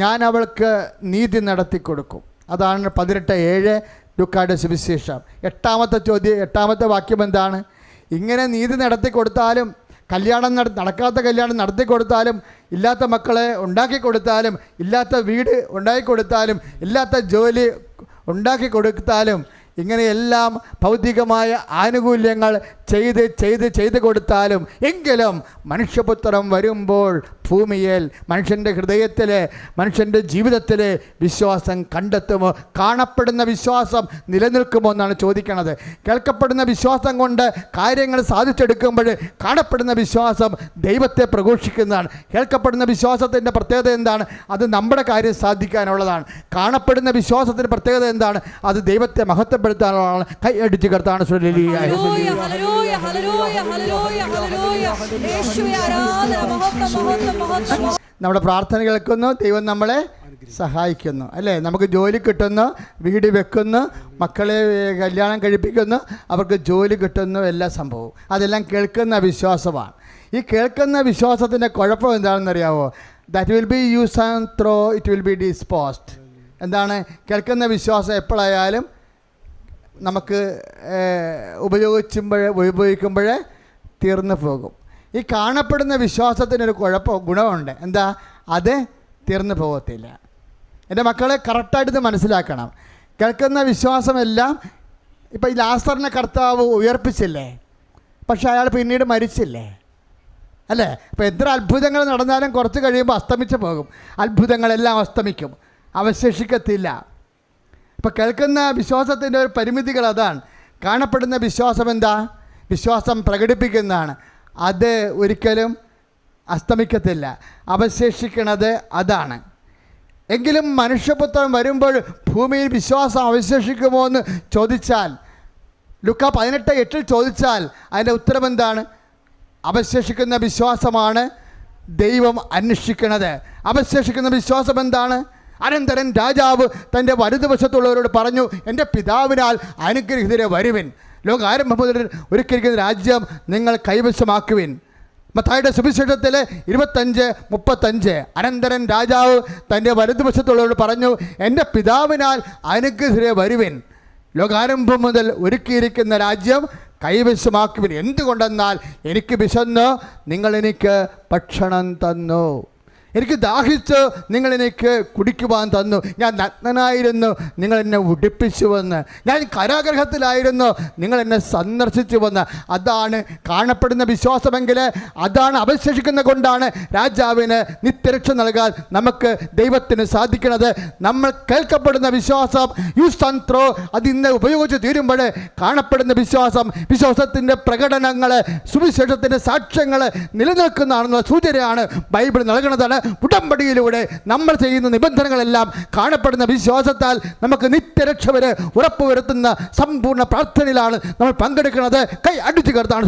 ഞാൻ അവൾക്ക് നീതി നടത്തി കൊടുക്കും. അതാണ് 18:7 ലൂക്കായുടെ സുവിശേഷം. 8ാമത്തെ വാക്യം എന്താണ്? ഇങ്ങനെ നീതി നടത്തി കൊടുത്താലും, നടക്കാത്ത കല്യാണം നടത്തി കൊടുത്താലും, ഇല്ലാത്ത മക്കളെ ഉണ്ടാക്കി കൊടുത്താലും, ഇല്ലാത്ത വീട് ഉണ്ടാക്കി കൊടുത്താലും, ഇല്ലാത്ത ജോലി ഉണ്ടാക്കി കൊടുത്താലും, ഇങ്ങനെയെല്ലാം ഭൗതികമായ ആനുകൂല്യങ്ങൾ ചെയ്ത് കൊടുത്താലും എങ്കിലും മനുഷ്യപുത്രൻ വരുമ്പോൾ ഭൂമിയിൽ മനുഷ്യൻ്റെ ഹൃദയത്തിൽ, മനുഷ്യൻ്റെ ജീവിതത്തിൽ വിശ്വാസം കണ്ടെത്തുമോ? കാണപ്പെടുന്ന വിശ്വാസം നിലനിൽക്കുമോ എന്നാണ് ചോദിക്കണത്. കേൾക്കപ്പെടുന്ന വിശ്വാസം കൊണ്ട് കാര്യങ്ങൾ സാധിച്ചെടുക്കുമ്പോൾ കാണപ്പെടുന്ന വിശ്വാസം ദൈവത്തെ പ്രഘോഷിക്കുന്നതാണ്. കേൾക്കപ്പെടുന്ന വിശ്വാസത്തിൻ്റെ പ്രത്യേകത എന്താണ്? അത് നമ്മുടെ കാര്യം സാധിക്കാനുള്ളതാണ്. കാണപ്പെടുന്ന വിശ്വാസത്തിൻ്റെ പ്രത്യേകത എന്താണ്? അത് ദൈവത്തെ മഹത്വപ്പെടുത്താനുള്ളതാണ്. കൈ അടിച്ച് കർത്താണ്. നമ്മുടെ പ്രാർത്ഥന കേൾക്കുന്നു, ദൈവം നമ്മളെ സഹായിക്കുന്നു, അല്ലേ? നമുക്ക് ജോലി കിട്ടുന്നു, വീട് വെക്കുന്നു, മക്കളെ കല്യാണം കഴിപ്പിക്കുന്നു, അവർക്ക് ജോലി കിട്ടുന്നു, എല്ലാ സംഭവവും അതെല്ലാം കേൾക്കുന്ന വിശ്വാസമാണ്. ഈ കേൾക്കുന്ന വിശ്വാസത്തിൻ്റെ കുഴപ്പം എന്താണെന്നറിയാവോ? That will be use and throw, it will be disposed. എന്താണ്? കേൾക്കുന്ന വിശ്വാസം എപ്പോഴായാലും നമുക്ക് ഉപയോഗിക്കുമ്പോൾ തീർന്നു പോകും. ഈ കാണപ്പെടുന്ന വിശ്വാസത്തിനൊരു ഗുണമുണ്ട്. എന്താ? അത് തീർന്നു പോകത്തില്ല. എൻ്റെ മക്കളെ കറക്റ്റായിട്ട് മനസ്സിലാക്കണം. കേൾക്കുന്ന വിശ്വാസമെല്ലാം, ഇപ്പം ഈ ലാസറിനെ കർത്താവ് ഉയർപ്പിച്ചില്ലേ? പക്ഷെ അയാൾ പിന്നീട് മരിച്ചില്ലേ? അല്ലേ? അപ്പോൾ എത്ര അത്ഭുതങ്ങൾ നടന്നാലും കുറച്ച് കഴിയുമ്പോൾ അസ്തമിച്ച് പോകും. അത്ഭുതങ്ങളെല്ലാം അസ്തമിക്കും, അവശേഷിക്കത്തില്ല. ഇപ്പോൾ കേൾക്കുന്ന വിശ്വാസത്തിൻ്റെ ഒരു പരിമിതികൾ അതാണ്. കാണപ്പെടുന്ന വിശ്വാസം എന്താ? വിശ്വാസം പ്രകടിപ്പിക്കുന്നതാണ്. അത് ഒരിക്കലും അസ്തമിക്കത്തില്ല, അവശേഷിക്കുന്നത് അതാണ്. എങ്കിലും മനുഷ്യപുത്രൻ വരുമ്പോൾ ഭൂമിയിൽ വിശ്വാസം അവശേഷിക്കുമോ എന്ന് ചോദിച്ചാൽ, ലൂക്കാ 18:8 ചോദിച്ചാൽ അതിൻ്റെ ഉത്തരം എന്താണ്? അവശേഷിക്കുന്ന വിശ്വാസമാണ് ദൈവം അന്വേഷിക്കുന്നത്. അവശേഷിക്കുന്ന വിശ്വാസം എന്താണ്? അനന്തരം രാജാവ് തൻ്റെ വലതുവശത്തുള്ളവരോട് പറഞ്ഞു, എൻ്റെ പിതാവിനാൽ അനുഗ്രഹീതരെ വരുവിൻ, ലോകാരംഭം മുതൽ ഒരുക്കിയിരിക്കുന്ന രാജ്യം നിങ്ങൾ കൈവശമാക്കുവിൻ. മത്തായിയുടെ സുവിശേഷത്തിൽ 25:35 അനന്തരം രാജാവ് തൻ്റെ വലതുവശത്തുള്ളവരോട് പറഞ്ഞു, എൻ്റെ പിതാവിനാൽ അനുഗ്രഹീതരെ വരുവിൻ, ലോകാരംഭം മുതൽ ഒരുക്കിയിരിക്കുന്ന രാജ്യം കൈവശമാക്കുവിൻ. എന്തുകൊണ്ടെന്നാൽ എനിക്ക് വിശന്നു, നിങ്ങളെനിക്ക് ഭക്ഷണം തന്നു, എനിക്ക് ദാഹിച്ച് നിങ്ങളെനിക്ക് കുടിക്കുവാൻ തന്നു, ഞാൻ നഗ്നനായിരുന്നു നിങ്ങളെന്നെ ഉടുപ്പിച്ചുവെന്ന്, ഞാൻ കാരാഗൃഹത്തിലായിരുന്നു നിങ്ങളെന്നെ സന്ദർശിച്ചുവെന്ന്. അതാണ് കാണപ്പെടുന്ന വിശ്വാസമെങ്കിൽ, അതാണ് അവശേഷിക്കുന്ന കൊണ്ടാണ് രാജാവിന് നിത്യരക്ഷ നൽകാൻ നമുക്ക് ദൈവത്തിന് സാധിക്കുന്നത്. നമ്മൾ കേൾക്കപ്പെടുന്ന വിശ്വാസം യൂസ് ആൻഡ് ത്രോ, അത് ഇന്ന് ഉപയോഗിച്ച് തീരുമ്പോൾ കാണപ്പെടുന്ന വിശ്വാസം, വിശ്വാസത്തിൻ്റെ പ്രകടനങ്ങൾ, സുവിശേഷത്തിൻ്റെ സാക്ഷ്യങ്ങൾ നിലനിൽക്കുന്നതാണെന്നുള്ള സൂചനയാണ് ബൈബിൾ നൽകുന്നതാണ്. ഉടമ്പടിയിലൂടെ നമ്മൾ ചെയ്യുന്ന നിബന്ധനകളെല്ലാം കാണപ്പെടുന്ന വിശ്വാസത്താൽ നമുക്ക് നിത്യരക്ഷ വരെ ഉറപ്പുവരുത്തുന്ന സമ്പൂർണ്ണ പ്രാർത്ഥനയിലാണ് നമ്മൾ പങ്കെടുക്കുന്നത്. കൈ അടിച്ചു കർത്താണ്.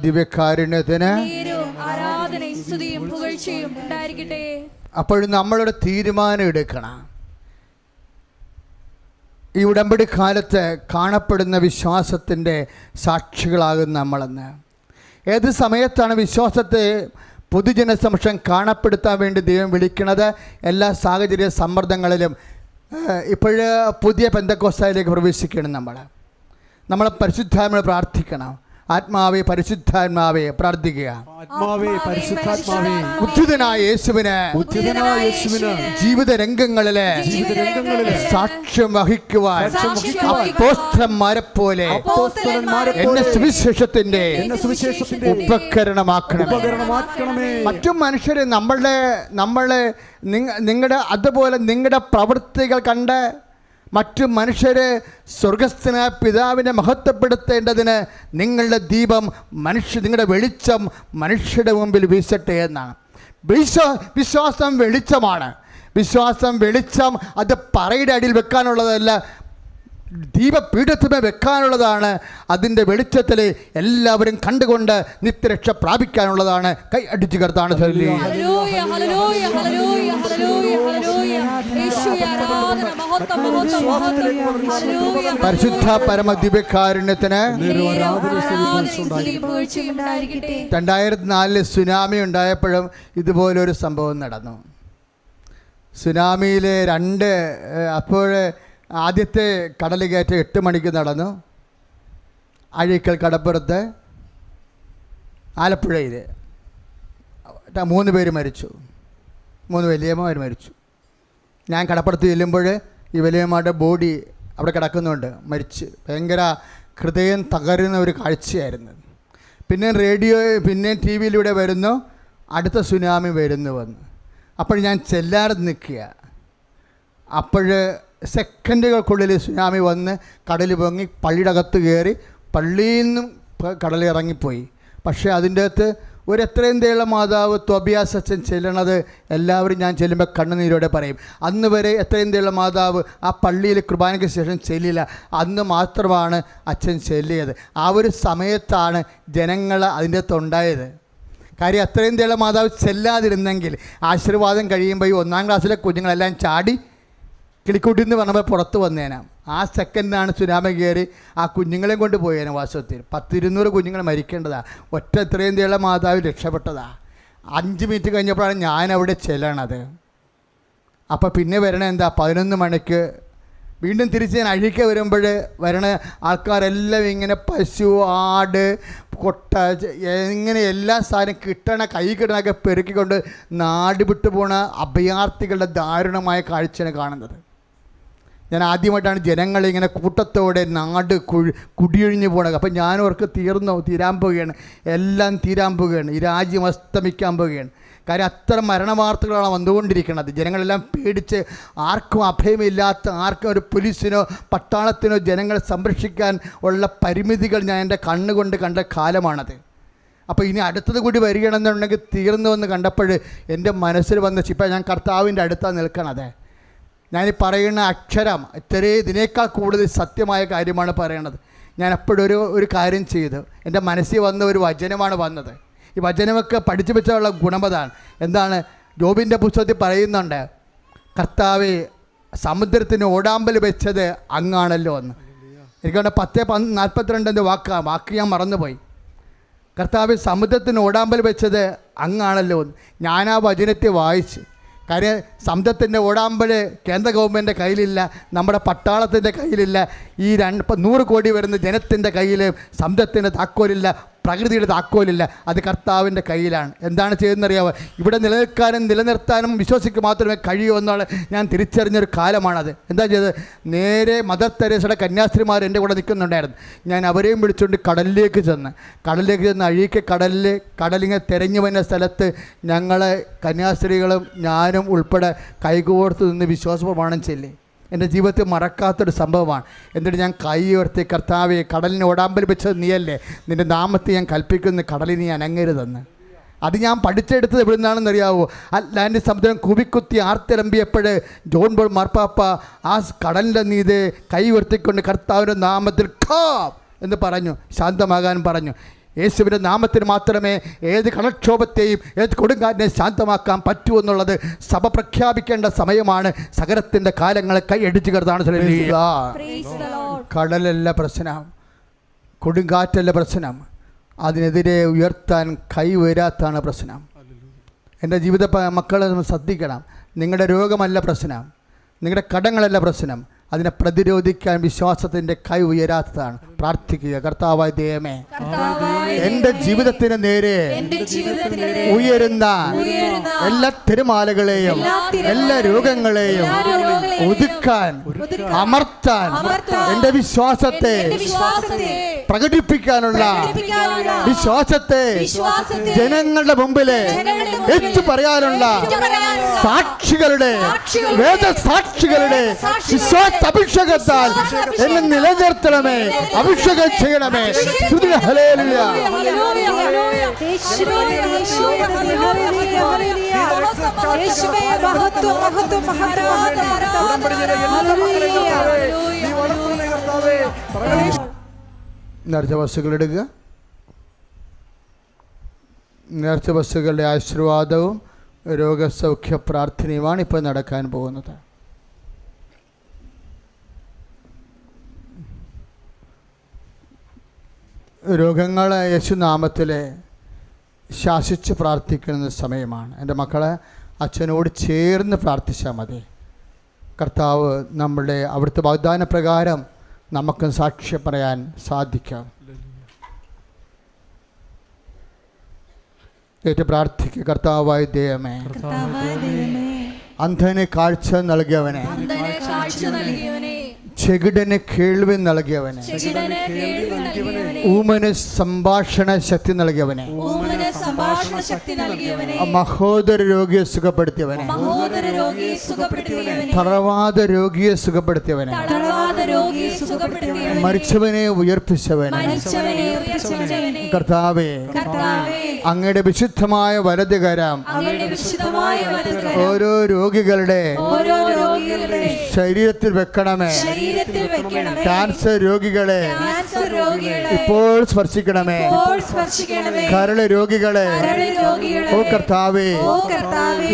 ദിവ്യകാരുണ്യത്തിന് അപ്പോഴും നമ്മളുടെ തീരുമാനം എടുക്കണം. ഈ ഉടമ്പടി കാലത്ത് കാണപ്പെടുന്ന വിശ്വാസത്തിൻ്റെ സാക്ഷികളാകും നമ്മളെന്ന്. ഏത് സമയത്താണ് വിശ്വാസത്തെ പൊതുജന സമക്ഷം കാണപ്പെടുത്താൻ വേണ്ടി ദൈവം വിളിക്കുന്നത്? എല്ലാ സാഹചര്യ സമ്മർദ്ദങ്ങളിലും. ഇപ്പോഴ് പുതിയ പെന്തക്കോസ്തായിലേക്ക് പ്രവേശിക്കണം. നമ്മൾ പരിശുദ്ധാത്മാവിനെ പ്രാർത്ഥിക്കണം. ആത്മാവേ പരിശുദ്ധാത്മാവേ പ്രാർത്ഥിക്കുക. ആത്മാവേ പരിശുദ്ധാത്മാവേ ഉദ്ധിതനായ യേശുവിന് ജീവിത രംഗങ്ങളിലെ സാക്ഷ്യം വഹിക്കുവാൻ അപ്പോസ്തലന്മാരെ പോലെ എന്നെ സുവിശേഷത്തിന്റെ ഉപകരണമാക്കണമേ. മറ്റു മനുഷ്യരെ നിങ്ങളുടെ അതുപോലെ നിങ്ങളുടെ പ്രവൃത്തികൾ കണ്ട് മറ്റു മനുഷ്യരെ സ്വർഗസ്ഥനായ പിതാവിനെ മഹത്വപ്പെടുത്തേണ്ടതിന് നിങ്ങളുടെ ദീപം നിങ്ങളുടെ വെളിച്ചം മനുഷ്യരുടെ മുമ്പിൽ വീശട്ടെ എന്നാണ്. വിശ്വാസം വെളിച്ചമാണ്. വിശ്വാസം വെളിച്ചം അത് പറയുടെ അടിയിൽ വെക്കാനുള്ളതല്ല, ദീപപീഠത്തിന്മേൽ വെക്കാനുള്ളതാണ്. അതിൻ്റെ വെളിച്ചത്തിൽ എല്ലാവരും കണ്ടുകൊണ്ട് നിത്യരക്ഷ പ്രാപിക്കാനുള്ളതാണ്. കൈ അടിച്ചു കർത്താണ്. പരിശുദ്ധ പരമദിവ്യകാരുണ്യത്തിന് 2004 സുനാമി ഉണ്ടായപ്പോഴും ഇതുപോലൊരു സംഭവം നടന്നു. സുനാമിയിലെ അപ്പോൾ ആദ്യത്തെ കടൽ കയറ്റം 8 മണിക്ക് നടന്നു. അഴീക്കൽ കടപ്പുറത്ത് ആലപ്പുഴയിൽ 3 പേര് മരിച്ചു. 3 വലിയമ്മമാർ മരിച്ചു. ഞാൻ കടപ്പുറത്ത് ചെല്ലുമ്പോൾ ഈ വലിയമ്മയുടെ ബോഡി അവിടെ കിടക്കുന്നുണ്ട്, മരിച്ച്. ഭയങ്കര ഹൃദയം തകരുന്ന ഒരു കാഴ്ചയായിരുന്നു. പിന്നെ പിന്നെ ടി വിയിലൂടെ വരുന്നു, അടുത്ത സുനാമി വന്നു. അപ്പോൾ ഞാൻ ചെല്ലാതെ നിൽക്കുക. അപ്പോൾ സെക്കൻഡുകൾക്കുള്ളിൽ സുനാമി വന്ന് കടൽ പൊങ്ങി പള്ളിയുടെ അകത്ത് കയറി പള്ളിയിൽ നിന്നും കടലിറങ്ങിപ്പോയി. പക്ഷേ അതിൻ്റെ അകത്ത് ഒരു എത്രയും ദയുള്ള മാതാവ് തോബിയാസ് അച്ഛൻ ചെല്ലണത് എല്ലാവരും ഞാൻ ചെല്ലുമ്പോൾ കണ്ണുനീരോടെ പറയും. അന്ന് വരെ എത്രയും ദയുള്ള മാതാവ് ആ പള്ളിയിൽ കുർബാനയ്ക്ക് ശേഷം ചെല്ലില്ല. അന്ന് മാത്രമാണ് അച്ഛൻ ചെല്ലിയത്. ആ ഒരു സമയത്താണ് ജനങ്ങൾ അതിൻ്റെ അകത്ത് ഉണ്ടായത്. കാര്യം അത്രയും ദയുള്ള മാതാവ് ചെല്ലാതിരുന്നെങ്കിൽ ആശീർവാദം കഴിയുമ്പോൾ ഈ 1-ാം ക്ലാസ്സിലെ കുഞ്ഞുങ്ങളെല്ലാം ചാടി കിളിക്കൂട്ടിൽ നിന്ന് പറഞ്ഞപ്പോൾ പുറത്ത് വന്നേനാം. ആ സെക്കൻഡിനാണ് സുനാമി കയറി ആ കുഞ്ഞുങ്ങളെ കൊണ്ട് പോയേനെ. വാസ്തവത്തിൽ 100-200 കുഞ്ഞുങ്ങൾ മരിക്കേണ്ടതാണ്. ഒറ്റ ഇത്രയും ദയുള്ള മാതാവ് രക്ഷപ്പെട്ടതാണ്. 5 മിനിറ്റ് കഴിഞ്ഞപ്പോഴാണ് ഞാൻ അവിടെ ചെല്ലണത്. അപ്പോൾ പിന്നെ വരണ എന്താ 11 മണിക്ക് വീണ്ടും തിരിച്ച് ഞാൻ അഴിക്ക വരുമ്പോൾ വരണ ആൾക്കാരെല്ലാം ഇങ്ങനെ പശു, ആട്, കൊട്ട, ഇങ്ങനെ എല്ലാ സാധനം കൈ കിട്ടണൊക്കെ പെരുക്കിക്കൊണ്ട് നാട് വിട്ടു പോണ അഭയാർത്ഥികളുടെ ദാരുണമായ കാഴ്ചയാണ് കാണുന്നത്. ഞാൻ ആദ്യമായിട്ടാണ് ജനങ്ങളിങ്ങനെ കൂട്ടത്തോടെ നാട് കുടിയൊഴിഞ്ഞു പോണത്. അപ്പം ഞാനവർക്ക് തീരാൻ പോവുകയാണ്, എല്ലാം തീരാൻ പോവുകയാണ്, ഈ രാജ്യം അസ്തമിക്കാൻ പോവുകയാണ്. കാര്യം അത്ര മരണവാർത്തകളാണ് വന്നുകൊണ്ടിരിക്കുന്നത്. ജനങ്ങളെല്ലാം പേടിച്ച് ആർക്കും അഭയമില്ലാത്ത, ആർക്കും ഒരു പോലീസിനോ പട്ടാളത്തിനോ ജനങ്ങളെ സംരക്ഷിക്കാൻ ഉള്ള പരിമിതികൾ ഞാൻ എൻ്റെ കണ്ണുകൊണ്ട് കണ്ട കാലമാണത്. അപ്പോൾ ഇനി അടുത്തത് കൂടി വരികയാണെന്നുണ്ടെങ്കിൽ തീർന്നുവെന്ന് കണ്ടപ്പോൾ എൻ്റെ മനസ്സിൽ വന്ന ഇപ്പം ഞാൻ കർത്താവിൻ്റെ അടുത്താണ് നിൽക്കണത്. ഞാനീ പറയുന്ന അക്ഷരം ഇതിനേക്കാൾ കൂടുതൽ സത്യമായ കാര്യമാണ് പറയണത്. ഞാൻ അപ്പോഴൊരു കാര്യം ചെയ്തു. എൻ്റെ മനസ്സിൽ വന്ന ഒരു വചനമാണ് വന്നത്. ഈ വചനമൊക്കെ പഠിച്ചു വെച്ചുള്ള ഗുണമതാണ്. എന്താണ്? ജോബിൻ്റെ പുസ്തകത്തിൽ പറയുന്നുണ്ട്, കർത്താവേ സമുദ്രത്തിന് ഓടാമ്പൽ വെച്ചത് അങ്ങാണല്ലോ എന്ന്. എനിക്കവിടെ 10:42 വാക്ക് ഞാൻ മറന്നുപോയി. കർത്താവേ സമുദ്രത്തിന് ഓടാമ്പൽ വെച്ചത് അങ്ങാണല്ലോ എന്ന്. ഞാൻ ആ വചനത്തെ വായിച്ച്. കാര്യം സമുദ്രത്തിൻ്റെ ഓടാമ്പൽ കേന്ദ്ര ഗവൺമെൻറ്റിൻ്റെ കയ്യിലില്ല, നമ്മുടെ പട്ടാളത്തിൻ്റെ കയ്യിലില്ല, ഈ 100 കോടി വരുന്ന ജനത്തിൻ്റെ കയ്യിൽ സമുദ്രത്തിൻ്റെ താക്കോലില്ല, പ്രകൃതിയുടെ താക്കോലില്ല. അത് കർത്താവിൻ്റെ കയ്യിലാണ്. എന്താണ് ചെയ്യുന്നറിയാവോ? ഇവിടെ നിലനിർത്താനും വിശ്വസിക്കുക മാത്രമേ കഴിയൂ എന്നുള്ള ഞാൻ തിരിച്ചറിഞ്ഞൊരു കാലമാണത്. എന്താ ചെയ്തത്? നേരെ മദർ തെരേസയുടെ കന്യാസ്ത്രീമാർ എൻ്റെ കൂടെ നിൽക്കുന്നുണ്ടായിരുന്നു. ഞാൻ അവരെയും വിളിച്ചുകൊണ്ട് കടലിലേക്ക് ചെന്ന് അഴീക്ക് കടലിങ്ങനെ തിരഞ്ഞു വന്ന സ്ഥലത്ത് ഞങ്ങൾ കന്യാസ്ത്രീകളും ഞാനും ഉൾപ്പെടെ കൈകോർത്ത് നിന്ന് വിശ്വാസപ്രമാണം ചൊല്ലി. എൻ്റെ ജീവിതത്തിൽ മറക്കാത്തൊരു സംഭവമാണ്. എന്നിട്ട് ഞാൻ കൈ ഉയർത്തി, കർത്താവെ കടലിന് ഓടാമ്പൽ വെച്ചത് നീയല്ലേ, നിൻ്റെ നാമത്തെ ഞാൻ കൽപ്പിക്കുന്ന കടലിന് ഞാൻ അനങ്ങരുതെന്ന്. അത് ഞാൻ പഠിച്ചെടുത്തത് എവിടെ നിന്നാണെന്നറിയാവോ? അറ്റ്ലാന്റിക് സമുദ്രം കുവിക്കുത്തി ആർത്തിരമ്പിയപ്പോൾ ജോൺ പോൾ മാർപ്പാപ്പ ആ കടലിൻ്റെ നീതെ കൈ ഉയർത്തിക്കൊണ്ട് കർത്താവിൻ്റെ നാമത്തിൽ ഖാം എന്ന് പറഞ്ഞു, ശാന്തമാകാൻ പറഞ്ഞു. യേശുവിൻ്റെ നാമത്തിന് മാത്രമേ ഏത് കടക്ഷോഭത്തെയും ഏത് കൊടുങ്കാറ്റിനെയും ശാന്തമാക്കാൻ പറ്റൂ എന്നുള്ളത് സഭ പ്രഖ്യാപിക്കേണ്ട സമയമാണ്. സകലത്തിൻ്റെ കാലങ്ങളെ കൈയടിച്ചു കരുതാണ്. കടലല്ല പ്രശ്നം, കൊടുങ്കാറ്റല്ല പ്രശ്നം, അതിനെതിരെ ഉയർത്താൻ കൈ വരാത്താണ് പ്രശ്നം. എൻ്റെ ജീവിത മക്കളെ ശ്രദ്ധിക്കണം. നിങ്ങളുടെ രോഗമല്ല പ്രശ്നം, നിങ്ങളുടെ കടങ്ങളല്ല പ്രശ്നം, അതിനെ പ്രതിരോധിക്കാൻ വിശ്വാസത്തിൻ്റെ കൈ ഉയരാത്തതാണ്. പ്രാർത്ഥിക്കുക. കർത്താവായ ദൈവമേ, എൻ്റെ ജീവിതത്തിന് നേരെ ഉയരുന്ന എല്ലാ തിരമാലകളെയും എല്ലാ രോഗങ്ങളെയും ഒതുക്കാൻ, അമർത്താൻ, എൻ്റെ വിശ്വാസത്തെ പ്രകടിപ്പിക്കാനുള്ള വിശ്വാസത്തെ ജനങ്ങളുടെ മുമ്പിൽ ഏറ്റു പറയാനുള്ള സാക്ഷികളുടെ വേദസാക്ഷികളുടെ വിശ്വാസ അഭിഷേകത്താൽ എന്നെ നിലനിർത്തണമേ, അഭിഷേകം ചെയ്യണമേ. ഹല്ലേലൂയ. നേർച്ച വസ്തുക്കൾ എടുക്കുക. നേർച്ച വസ്തുക്കളുടെ ആശീർവാദവും രോഗസൗഖ്യ പ്രാർത്ഥനയുമാണ് ഇപ്പോൾ നടക്കാൻ പോകുന്നത്. രോഗങ്ങൾ യേശുനാമത്തിൽ ശാസിച്ച് പ്രാർത്ഥിക്കുന്ന സമയമാണ്. എൻ്റെ മക്കളെ അച്ഛനോട് ചേർന്ന് പ്രാർത്ഥിച്ചാൽ മതി. കർത്താവ് നമ്മളുടെ അവിടുത്തെ വാഗ്ദാന പ്രകാരം നമുക്കും സാക്ഷ്യം പറയാൻ സാധിക്കാം. ഏറ്റു പ്രാർത്ഥിക്കുക. കർത്താവായ ദൈവമേ, അന്ധന് കാഴ്ച നൽകിയവനെ, ചെകിടന് കേൾവി നൽകിയവനെ, ഊമന് സംഭാഷണ ശക്തി നൽകിയവനെ, മഹോദര രോഗിയെ സുഖപ്പെടുത്തിയവനെ, തളർവാദ രോഗിയെ സുഖപ്പെടുത്തിയവനെ, മരിച്ചവനെ ഉയർപ്പിച്ചവനെ, കർത്താവേ, അങ്ങയുടെ വിശുദ്ധമായ വലതുകരം ഓരോ രോഗികളുടെ ശരീരത്തിൽ വെക്കണമേ. ക്യാൻസർ രോഗികളെ ഇപ്പോൾ സ്പർശിക്കണമേ. കരൾ രോഗികളെ ഓ കർത്താവേ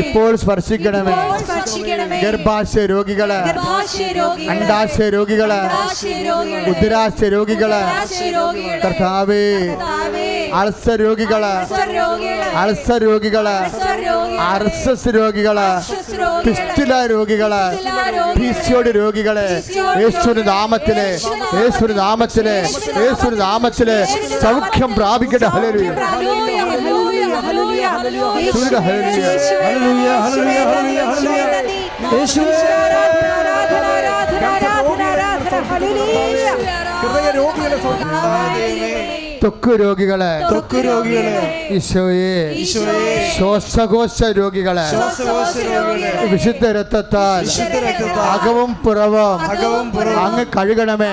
ഇപ്പോൾ സ്പർശിക്കണമേ. ഗർഭാശയ രോഗികളെ, അണ്ഡാശയ രോഗികളെ, ഉദരാശയ രോഗികളെ, കർത്താവേ, അൾസർ രോഗികളെ, അൾസർ രോഗികളെ, അർസസ് രോഗികളെ, ഫിസ്റ്റുല രോഗികളെ, പിസിഒഡി രോഗികളെ യേശുവിന്റെ നാമത്തിലെ, യേശുവിന്റെ നാമത്തിലെ, യേശുവിന്റെ നാമത്തിലെ സൗഖ്യം പ്രാപിക്കട്ടെ. ഹല്ലേലൂയ, ഹല്ലേലൂയ, ഹല്ലേലൂയ, ഹല്ലേലൂയ, ഹല്ലേലൂയ, ഹല്ലേലൂയ, ഹല്ലേലൂയ. യേശുവേ ആരാധന, ആരാധന, ആരാധന, ഹല്ലേലൂയ. ത്വക്ക് രോഗികളെ, ഈശോയെ, ശ്വാസകോശ രോഗികളെ വിശുദ്ധ രക്തത്താൽ അകവും പുറവും അങ്ങ് കഴുകണമേ.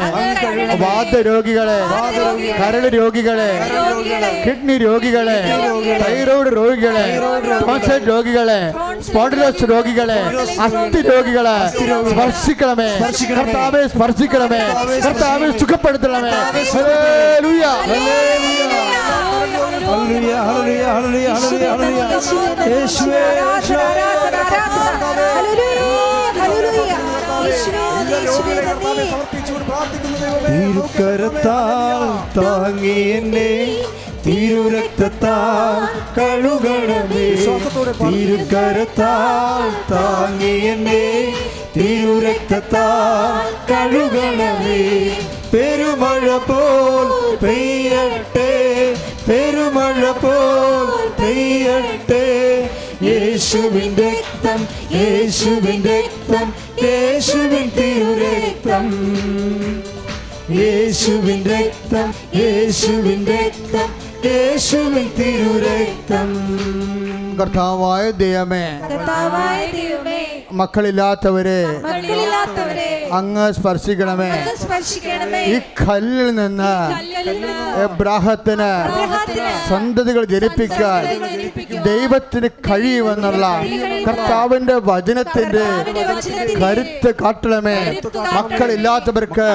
വാതരോഗികളെ, കരൾ രോഗികളെ, കിഡ്നി രോഗികളെ, തൈറോയ്ഡ് രോഗികളെ, ടോൺസിൽ രോഗികളെ, സ്പോണ്ടിലോസ് രോഗികളെ, അസ്ഥി രോഗികളെ സ്പർശിക്കണമേ. കർത്താവേ സ്പർശിക്കണമേ. കർത്താവേ സുഖപ്പെടുത്തണമേ. ഹല്ലേലൂയ, ഹല്ലേലൂയ, ഹല്ലേലൂയ, ഹല്ലേലൂയ, ഹല്ലേലൂയ, ഹല്ലേലൂയ. യേശുവേ തിരുക്കരത്താൽ താങ്ങി എന്നെ, തിരുരക്തത്താൽ കഴുകണമേ. തിരുക്കരത്താൽ താങ്ങി എന്നെ, തിരുരക്തത്താൽ കഴുകണമേ. പെരുമഴ പോൽ പെയ്യട്ടെ, പെരുമഴ പോൽ പെയ്യട്ടെ. യേശുവിൻ രക്തം, യേശുവിൻ രക്തം, യേശുവിൻ തിരുരക്തം, യേശുവിൻ രക്തം, യേശുവിൻ രക്തം, യേശുവിൻ തിരുരക്തം. കർത്താവായ ദൈവമേ, മക്കളില്ലാത്തവരെ അങ്ങ് സ്പർശിക്കണമേ. ഈ കല്ലിൽ നിന്ന് എബ്രാഹത്തിന് സന്തതികൾ ജനിപ്പിക്കാൻ ദൈവത്തിന് കഴിയുമെന്നുള്ള കർത്താവിന്റെ വചനത്തിന്റെ കരുത്ത് കാട്ടണമേ. മക്കളില്ലാത്തവർക്ക്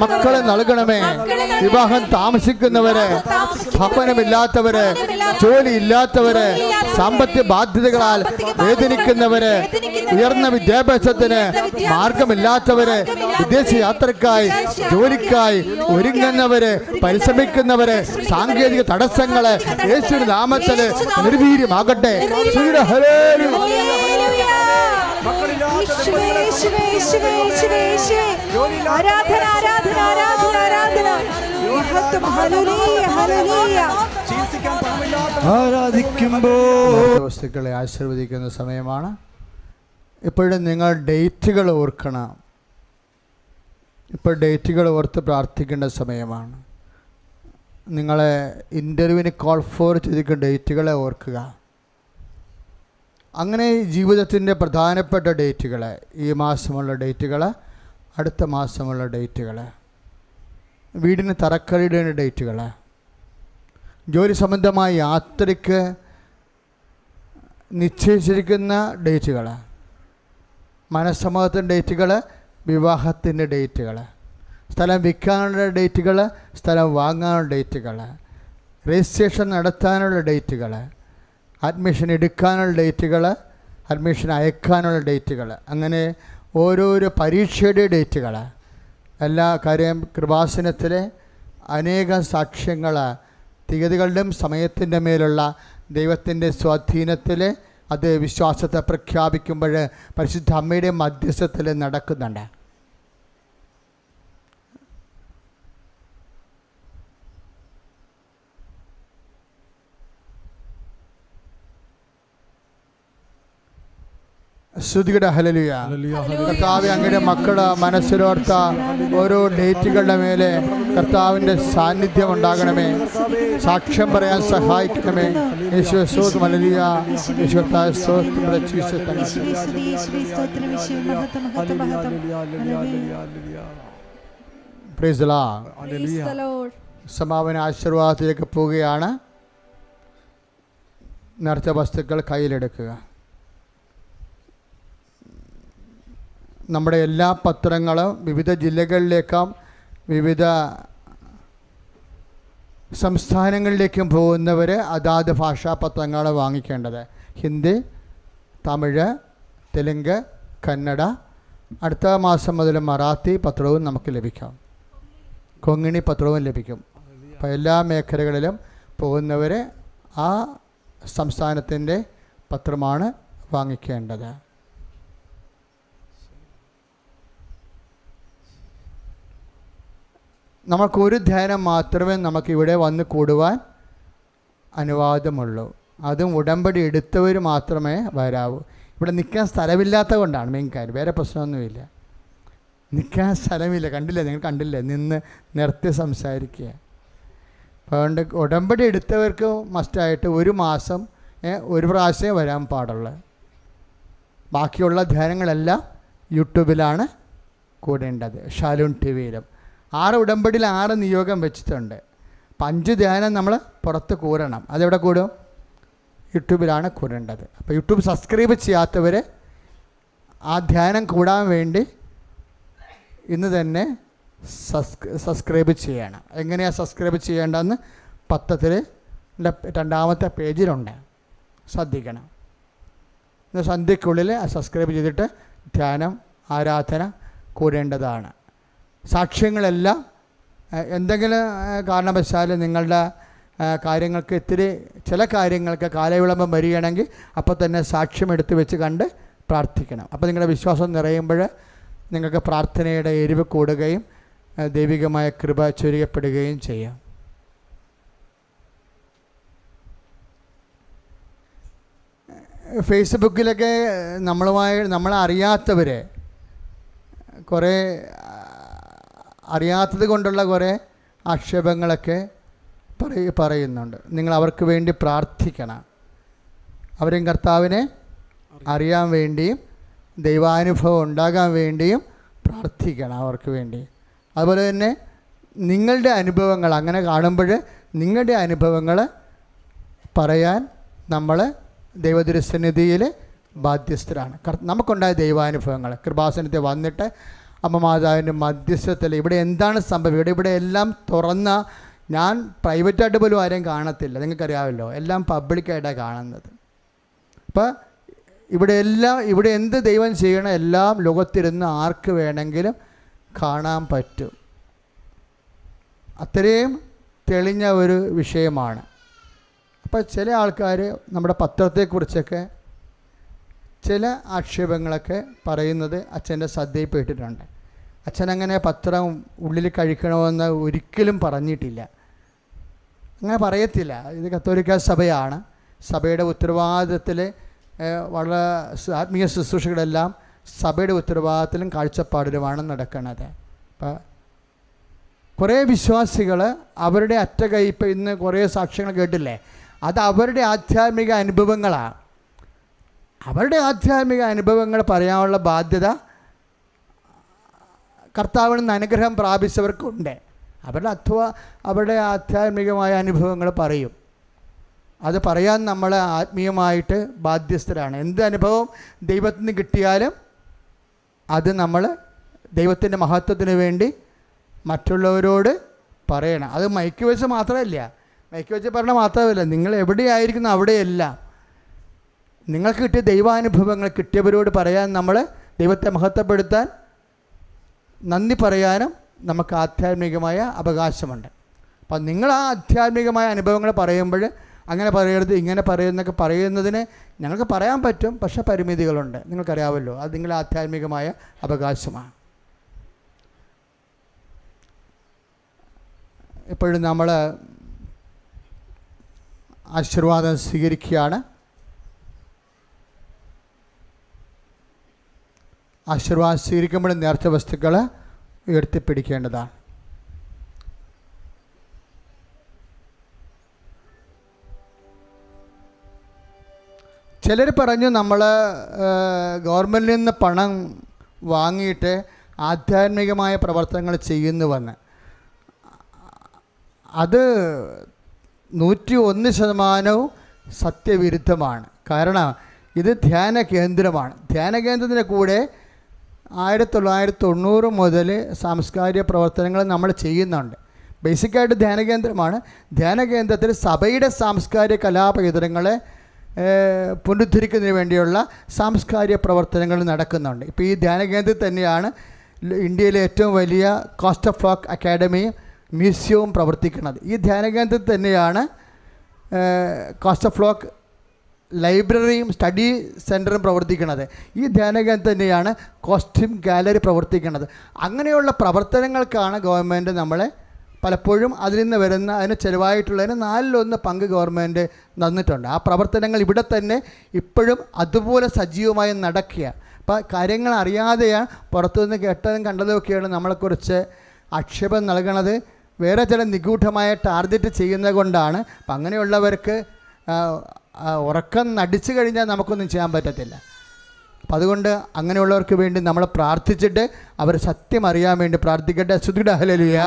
മക്കളെ നൽകണമേ. വിവാഹം താമസിക്കുന്നവര്, ഭവനമില്ലാത്തവര്, ജോലി ഇല്ലാത്തവര്, സാമ്പത്തിക ബാധ്യതകളാൽ വേദനിക്കുന്നവര്, ഉയർന്ന വിദ്യാഭ്യാസത്തിന് മാർഗമില്ലാത്തവര്, വിദേശ യാത്രക്കായി ജോലിക്കായി ഒരുങ്ങുന്നവര്, പരിശ്രമിക്കുന്നവര്, സാങ്കേതിക തടസ്സങ്ങള് യേശുവിന്റെ നാമത്തില് നിർവീര്യമാകട്ടെ. ഹല്ലേലൂയ. ആരാധന ആരാധന ആരാധന ആരാധന. മഹത്വം. Hallelujah hallelujah. ആരാധിക്കുമ്പോൾ വസ്തുക്കളെ ആശീർവദിക്കുന്ന സമയമാണ്. ഇപ്പോഴും നിങ്ങൾ ഡേറ്റുകൾ ഓർക്കണം. ഇപ്പോൾ ഡേറ്റുകൾ ഓർത്ത് പ്രാർത്ഥിക്കേണ്ട സമയമാണ്. നിങ്ങളെ ഇൻ്റർവ്യൂവിന് കോൾ ഫോർ ചെയ്തിരിക്കുന്ന ഡേറ്റുകളെ ഓർക്കുക. അങ്ങനെ ജീവിതത്തിൻ്റെ പ്രധാനപ്പെട്ട ഡേറ്റുകൾ, ഈ മാസമുള്ള ഡേറ്റുകൾ, അടുത്ത മാസമുള്ള ഡേറ്റുകൾ, വീടിന് തറക്കല്ലിടേണ്ട ഡേറ്റുകൾ, ജോലി സംബന്ധമായ യാത്രയ്ക്ക് നിശ്ചയിച്ചിരിക്കുന്ന ഡേറ്റുകൾ, മനസ്സമ്മതത്തിൻ്റെ ഡേറ്റുകൾ, വിവാഹത്തിൻ്റെ ഡേറ്റുകൾ, സ്ഥലം വിൽക്കാനുള്ള ഡേറ്റുകൾ, സ്ഥലം വാങ്ങാനുള്ള ഡേറ്റുകൾ, രജിസ്ട്രേഷൻ നടത്താനുള്ള ഡേറ്റുകൾ, അഡ്മിഷൻ എടുക്കാനുള്ള ഡേറ്റുകൾ, അഡ്മിഷൻ അയക്കാനുള്ള ഡേറ്റുകൾ, അങ്ങനെ ഓരോരോ പരീക്ഷയുടെ ഡേറ്റുകൾ, എല്ലാ കാര്യം കൃപാസനത്തിലെ അനേകം സാക്ഷ്യങ്ങൾ തീയതികളുടെയും സമയത്തിൻ്റെ മേലുള്ള ദൈവത്തിൻ്റെ സ്വാധീനത്തിൽ അത് വിശ്വാസത്തെ പ്രഖ്യാപിക്കുമ്പോൾ പരിശുദ്ധ അമ്മയുടെ മധ്യസ്ഥത്തിൽ നടക്കുന്നുണ്ട്. സ്തുതിയുടെ ഹല്ലേലൂയ. കർത്താവേ, അങ്ങയുടെ മക്കളുടെ മനസ്സിലോർത്ത ഓരോ ഡേറ്റുകളുടെ മേലെ കർത്താവിൻ്റെ സാന്നിധ്യം ഉണ്ടാകണമേ. സാക്ഷ്യം പറയാൻ സഹായിക്കണമേ. യേശുവേ സ്തോത്രം. ഹല്ലേലൂയ. യേശുവേ സ്തോത്രം. Praise the Lord. സമാപന ആശീർവാദത്തിലേക്ക് പോവുകയാണ്. നേർച്ച വസ്തുക്കൾ കയ്യിലെടുക്കുക. നമ്മുടെ എല്ലാ പത്രങ്ങളും വിവിധ ജില്ലകളിലേക്കും വിവിധ സംസ്ഥാനങ്ങളിലേക്കും പോകുന്നവർ അതാത് ഭാഷാ പത്രങ്ങൾ വാങ്ങിക്കേണ്ടത്. ഹിന്ദി, തമിഴ്, തെലുങ്ക്, കന്നഡ, അടുത്ത മാസം മുതൽ മറാത്തി പത്രവും നമുക്ക് ലഭിക്കാം, കൊങ്ങിണി പത്രവും ലഭിക്കും. അപ്പോൾ എല്ലാ മേഖലകളിലും പോകുന്നവർ ആ സംസ്ഥാനത്തിൻ്റെ പത്രമാണ് വാങ്ങിക്കേണ്ടത്. നമുക്കൊരു ധ്യാനം മാത്രമേ നമുക്കിവിടെ വന്ന് കൂടുവാൻ അനുവാദമുള്ളൂ. അതും ഉടമ്പടി എടുത്തവർ മാത്രമേ വരാവൂ. ഇവിടെ നിൽക്കാൻ സ്ഥലമില്ലാത്ത കൊണ്ടാണ് മെയിൻ കാര്യം, വേറെ പ്രശ്നമൊന്നുമില്ല. നിൽക്കാൻ സ്ഥലമില്ല, കണ്ടില്ലേ, നിങ്ങൾ കണ്ടില്ലേ, നിന്ന് നിർത്തി സംസാരിക്കുക. അതുകൊണ്ട് ഉടമ്പടി എടുത്തവർക്ക് മസ്റ്റായിട്ട് ഒരു മാസം ഒരു പ്രാവശ്യമേ വരാൻ പാടുള്ളൂ. ബാക്കിയുള്ള ധ്യാനങ്ങളെല്ലാം യൂട്യൂബിലാണ് കൂടേണ്ടത്, ഷാലൂൺ ടി വിയിലും. 6 ഉടമ്പടിയിൽ 6 നിയോഗം വെച്ചിട്ടുണ്ട്. അപ്പം 5 ധ്യാനം നമ്മൾ പുറത്ത് കൂടണം. അതെവിടെ കൂടും? യൂട്യൂബിലാണ് കൂടേണ്ടത്. അപ്പോൾ യൂട്യൂബ് സബ്സ്ക്രൈബ് ചെയ്യാത്തവർ ആ ധ്യാനം കൂടാൻ വേണ്ടി ഇന്ന് തന്നെ സബ്സ്ക്രൈബ് ചെയ്യണം. എങ്ങനെയാണ് സബ്സ്ക്രൈബ് ചെയ്യേണ്ടതെന്ന് പത്രത്തിൽ 2ാമത്തെ പേജിലുണ്ട്, ശ്രദ്ധിക്കണം. ഇന്ന് സന്ധ്യയ്ക്കുള്ളിൽ സബ്സ്ക്രൈബ് ചെയ്തിട്ട് ധ്യാനം ആരാധന കൂടേണ്ടതാണ്. സാക്ഷ്യങ്ങളെല്ലാം എന്തെങ്കിലും കാരണവശാൽ നിങ്ങളുടെ കാര്യങ്ങൾക്ക് ചില കാര്യങ്ങൾക്ക് കാലവിളംബം വരികയാണെങ്കിൽ അപ്പോൾ തന്നെ സാക്ഷ്യം എടുത്ത് വെച്ച് കണ്ട് പ്രാർത്ഥിക്കണം. അപ്പോൾ നിങ്ങളുടെ വിശ്വാസം നിറയുമ്പോൾ നിങ്ങൾക്ക് പ്രാർത്ഥനയുടെ എരിവ് കൂടുകയും ദൈവികമായ കൃപ ചൊരിയപ്പെടുകയും ചെയ്യാം. ഫേസ്ബുക്കിലൊക്കെ നമ്മളറിയാത്തവർ കുറേ അറിയാത്തത് കൊണ്ടുള്ള കുറേ ആക്ഷേപങ്ങളൊക്കെ പറയുന്നുണ്ട്. നിങ്ങൾ അവർക്ക് വേണ്ടി പ്രാർത്ഥിക്കണം. അവരും കർത്താവിനെ അറിയാൻ വേണ്ടിയും ദൈവാനുഭവം ഉണ്ടാകാൻ വേണ്ടിയും പ്രാർത്ഥിക്കണം അവർക്ക് വേണ്ടി. അതുപോലെ തന്നെ നിങ്ങളുടെ അനുഭവങ്ങൾ അങ്ങനെ കാണുമ്പോൾ നിങ്ങളുടെ അനുഭവങ്ങൾ പറയാൻ നമ്മൾ ദൈവതിരുസന്നിധിയിൽ ബാധ്യസ്ഥരാണ്. നമുക്കുണ്ടായ ദൈവാനുഭവങ്ങൾ കൃപാസനത്തിൽ വന്നിട്ട് അമ്മ മാതാവിൻ്റെ മധ്യസ്ഥത്തിൽ ഇവിടെ എന്താണ് സംഭവം, ഇവിടെ എല്ലാം തുറന്ന, ഞാൻ പ്രൈവറ്റായിട്ട് പോലും ആരെയും കാണത്തില്ല, നിങ്ങൾക്കറിയാമല്ലോ, എല്ലാം പബ്ലിക്കായിട്ടാണ് കാണുന്നത്. അപ്പോൾ ഇവിടെ എന്ത് ദൈവം ചെയ്യണം എല്ലാം ലോകത്തിരുന്ന് ആർക്ക് വേണമെങ്കിലും കാണാൻ പറ്റും. അത്രയും തെളിഞ്ഞ ഒരു വിഷയമാണ്. അപ്പോൾ ചില ആൾക്കാർ നമ്മുടെ പത്രത്തെക്കുറിച്ചൊക്കെ ചില ആക്ഷേപങ്ങളൊക്കെ പറയുന്നത് അച്ഛൻ്റെ ശ്രദ്ധയിൽപ്പെട്ടിട്ടുണ്ട്. അച്ഛനങ്ങനെ പത്രം ഉള്ളിൽ കഴിക്കണമെന്ന് ഒരിക്കലും പറഞ്ഞിട്ടില്ല, അങ്ങനെ പറയത്തില്ല. ഇത് കത്തോലിക്ക സഭയാണ്. സഭയുടെ ഉത്തരവാദിത്തത്തിൽ വളരെ ആത്മീയ ശുശ്രൂഷകളെല്ലാം സഭയുടെ ഉത്തരവാദിത്തത്തിലും കാഴ്ചപ്പാടിലുമാണ് നടക്കുന്നത്. അപ്പം കുറേ വിശ്വാസികൾ അവരുടെ അറ്റകൈപ്പ്, ഇന്ന് കുറേ സാക്ഷ്യങ്ങൾ കേട്ടില്ലേ, അത് അവരുടെ ആധ്യാത്മിക അനുഭവങ്ങളാണ്. അവരുടെ ആധ്യാത്മിക അനുഭവങ്ങൾ പറയാനുള്ള ബാധ്യത കർത്താവിൽ നിന്ന് അനുഗ്രഹം പ്രാപിച്ചവർക്കുണ്ട്. അവരുടെ ആധ്യാത്മികമായ അനുഭവങ്ങൾ പറയും. അത് പറയാൻ നമ്മൾ ആത്മീയമായിട്ട് ബാധ്യസ്ഥരാണ്. എന്ത് അനുഭവം ദൈവത്തിൽ നിന്ന് കിട്ടിയാലും അത് നമ്മൾ ദൈവത്തിൻ്റെ മഹത്വത്തിന് വേണ്ടി മറ്റുള്ളവരോട് പറയണം. അത് മൈക്ക് വെച്ച് മാത്രമല്ല, മൈക്ക് വെച്ച് പറഞ്ഞാൽ മാത്രമല്ല, നിങ്ങൾ എവിടെയായിരിക്കുന്നു അവിടെയെല്ലാം നിങ്ങൾക്ക് കിട്ടിയ ദൈവാനുഭവങ്ങൾ കിട്ടിയവരോട് പറയാൻ, നമ്മൾ ദൈവത്തെ മഹത്വപ്പെടുത്താൻ, നന്ദി പറയാനും നമുക്ക് ആധ്യാത്മികമായ അവകാശമുണ്ട്. അപ്പം നിങ്ങൾ ആ ആധ്യാത്മികമായ അനുഭവങ്ങൾ പറയുമ്പോൾ അങ്ങനെ പറയരുത്, ഇങ്ങനെ പറയുന്നൊക്കെ പറയുന്നതിന് ഞങ്ങൾക്ക് പറയാൻ പറ്റും, പക്ഷേ പരിമിതികളുണ്ട്. നിങ്ങൾക്കറിയാമല്ലോ, അത് നിങ്ങളുടെ ആധ്യാത്മികമായ അവകാശമാണ്. ഇപ്പോഴും നമ്മൾ ആശീർവാദം സ്വീകരിക്കുകയാണ്. ആശീർവാദം സ്വീകരിക്കുമ്പോൾ നേർച്ച വസ്തുക്കൾ ഉയർത്തിപ്പിടിക്കേണ്ടതാണ്. ചിലർ പറഞ്ഞു നമ്മൾ ഗവൺമെൻറ്റിൽ നിന്ന് പണം വാങ്ങിയിട്ട് ആധ്യാത്മികമായ പ്രവർത്തനങ്ങൾ ചെയ്യുന്നുവെന്ന്. അത് 101% സത്യവിരുദ്ധമാണ്. കാരണം ഇത് ധ്യാന കേന്ദ്രമാണ്. ധ്യാന കേന്ദ്രത്തിൻ്റെ കൂടെ 1990 മുതൽ സാംസ്കാരിക പ്രവർത്തനങ്ങൾ നമ്മൾ ചെയ്യുന്നുണ്ട്. ബേസിക്കായിട്ട് ധ്യാന കേന്ദ്രമാണ്. ധ്യാന കേന്ദ്രത്തിൽ സഭയുടെ സാംസ്കാരിക കലാപേതരങ്ങളെ പുനരുദ്ധരിക്കുന്നതിന് വേണ്ടിയുള്ള സാംസ്കാരിക പ്രവർത്തനങ്ങൾ നടക്കുന്നുണ്ട്. ഇപ്പോൾ ഈ ധ്യാന കേന്ദ്രത്തിൽ തന്നെയാണ് ഇന്ത്യയിലെ ഏറ്റവും വലിയ കോസ്റ്റ് ഓഫ് ഫ്ലോക്ക് അക്കാഡമി മ്യൂസിയവും പ്രവർത്തിക്കുന്നത്. ഈ ധ്യാന കേന്ദ്രത്തിൽ തന്നെയാണ് കോസ്റ്റ് ഓഫ് ഫ്ലോക്ക് ലൈബ്രറിയും സ്റ്റഡി സെൻറ്ററും പ്രവർത്തിക്കുന്നത്. ഈ ധ്യാന കേന്ദ്രം തന്നെയാണ് കോസ്റ്റ്യൂം ഗാലറി പ്രവർത്തിക്കുന്നത്. അങ്ങനെയുള്ള പ്രവർത്തനങ്ങൾക്കാണ് ഗവൺമെൻറ് നമ്മളെ പലപ്പോഴും അതിൽ നിന്ന് വരുന്ന അതിന് ചിലവായിട്ടുള്ളതിന് 4/1 പങ്ക് ഗവൺമെൻറ് തന്നിട്ടുണ്ട്. ആ പ്രവർത്തനങ്ങൾ ഇവിടെ തന്നെ ഇപ്പോഴും അതുപോലെ സജീവമായി നടക്കുക. അപ്പോൾ കാര്യങ്ങൾ അറിയാതെയാണ്, പുറത്തുനിന്ന് കേട്ടതും കണ്ടതുമൊക്കെയാണ് നമ്മളെക്കുറിച്ച് ആക്ഷേപം നൽകണത്. വേറെ ചില നിഗൂഢമായ ടാർഗറ്റ് ചെയ്യുന്നത് കൊണ്ടാണ്. അപ്പം അങ്ങനെയുള്ളവർക്ക് ഉറക്കം നടിച്ചു കഴിഞ്ഞാൽ നമുക്കൊന്നും ചെയ്യാൻ പറ്റത്തില്ല. അപ്പം അതുകൊണ്ട് അങ്ങനെയുള്ളവർക്ക് വേണ്ടി നമ്മൾ പ്രാർത്ഥിച്ചിട്ട് അവർ സത്യം അറിയാൻ വേണ്ടി പ്രാർത്ഥിക്കട്ടെ. സ്തുതിയുടെ ഹല്ലേലൂയ.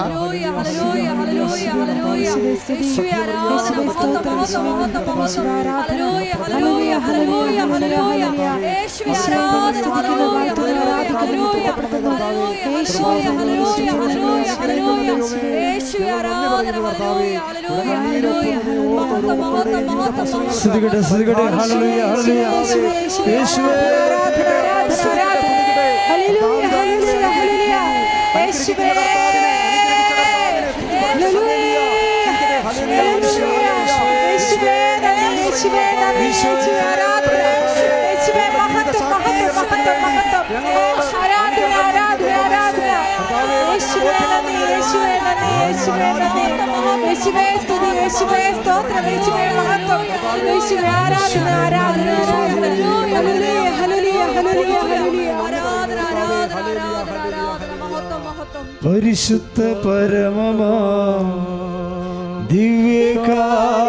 പരിശുദ്ധ പരമമാ ദിവ്യകാരുണ്യമേ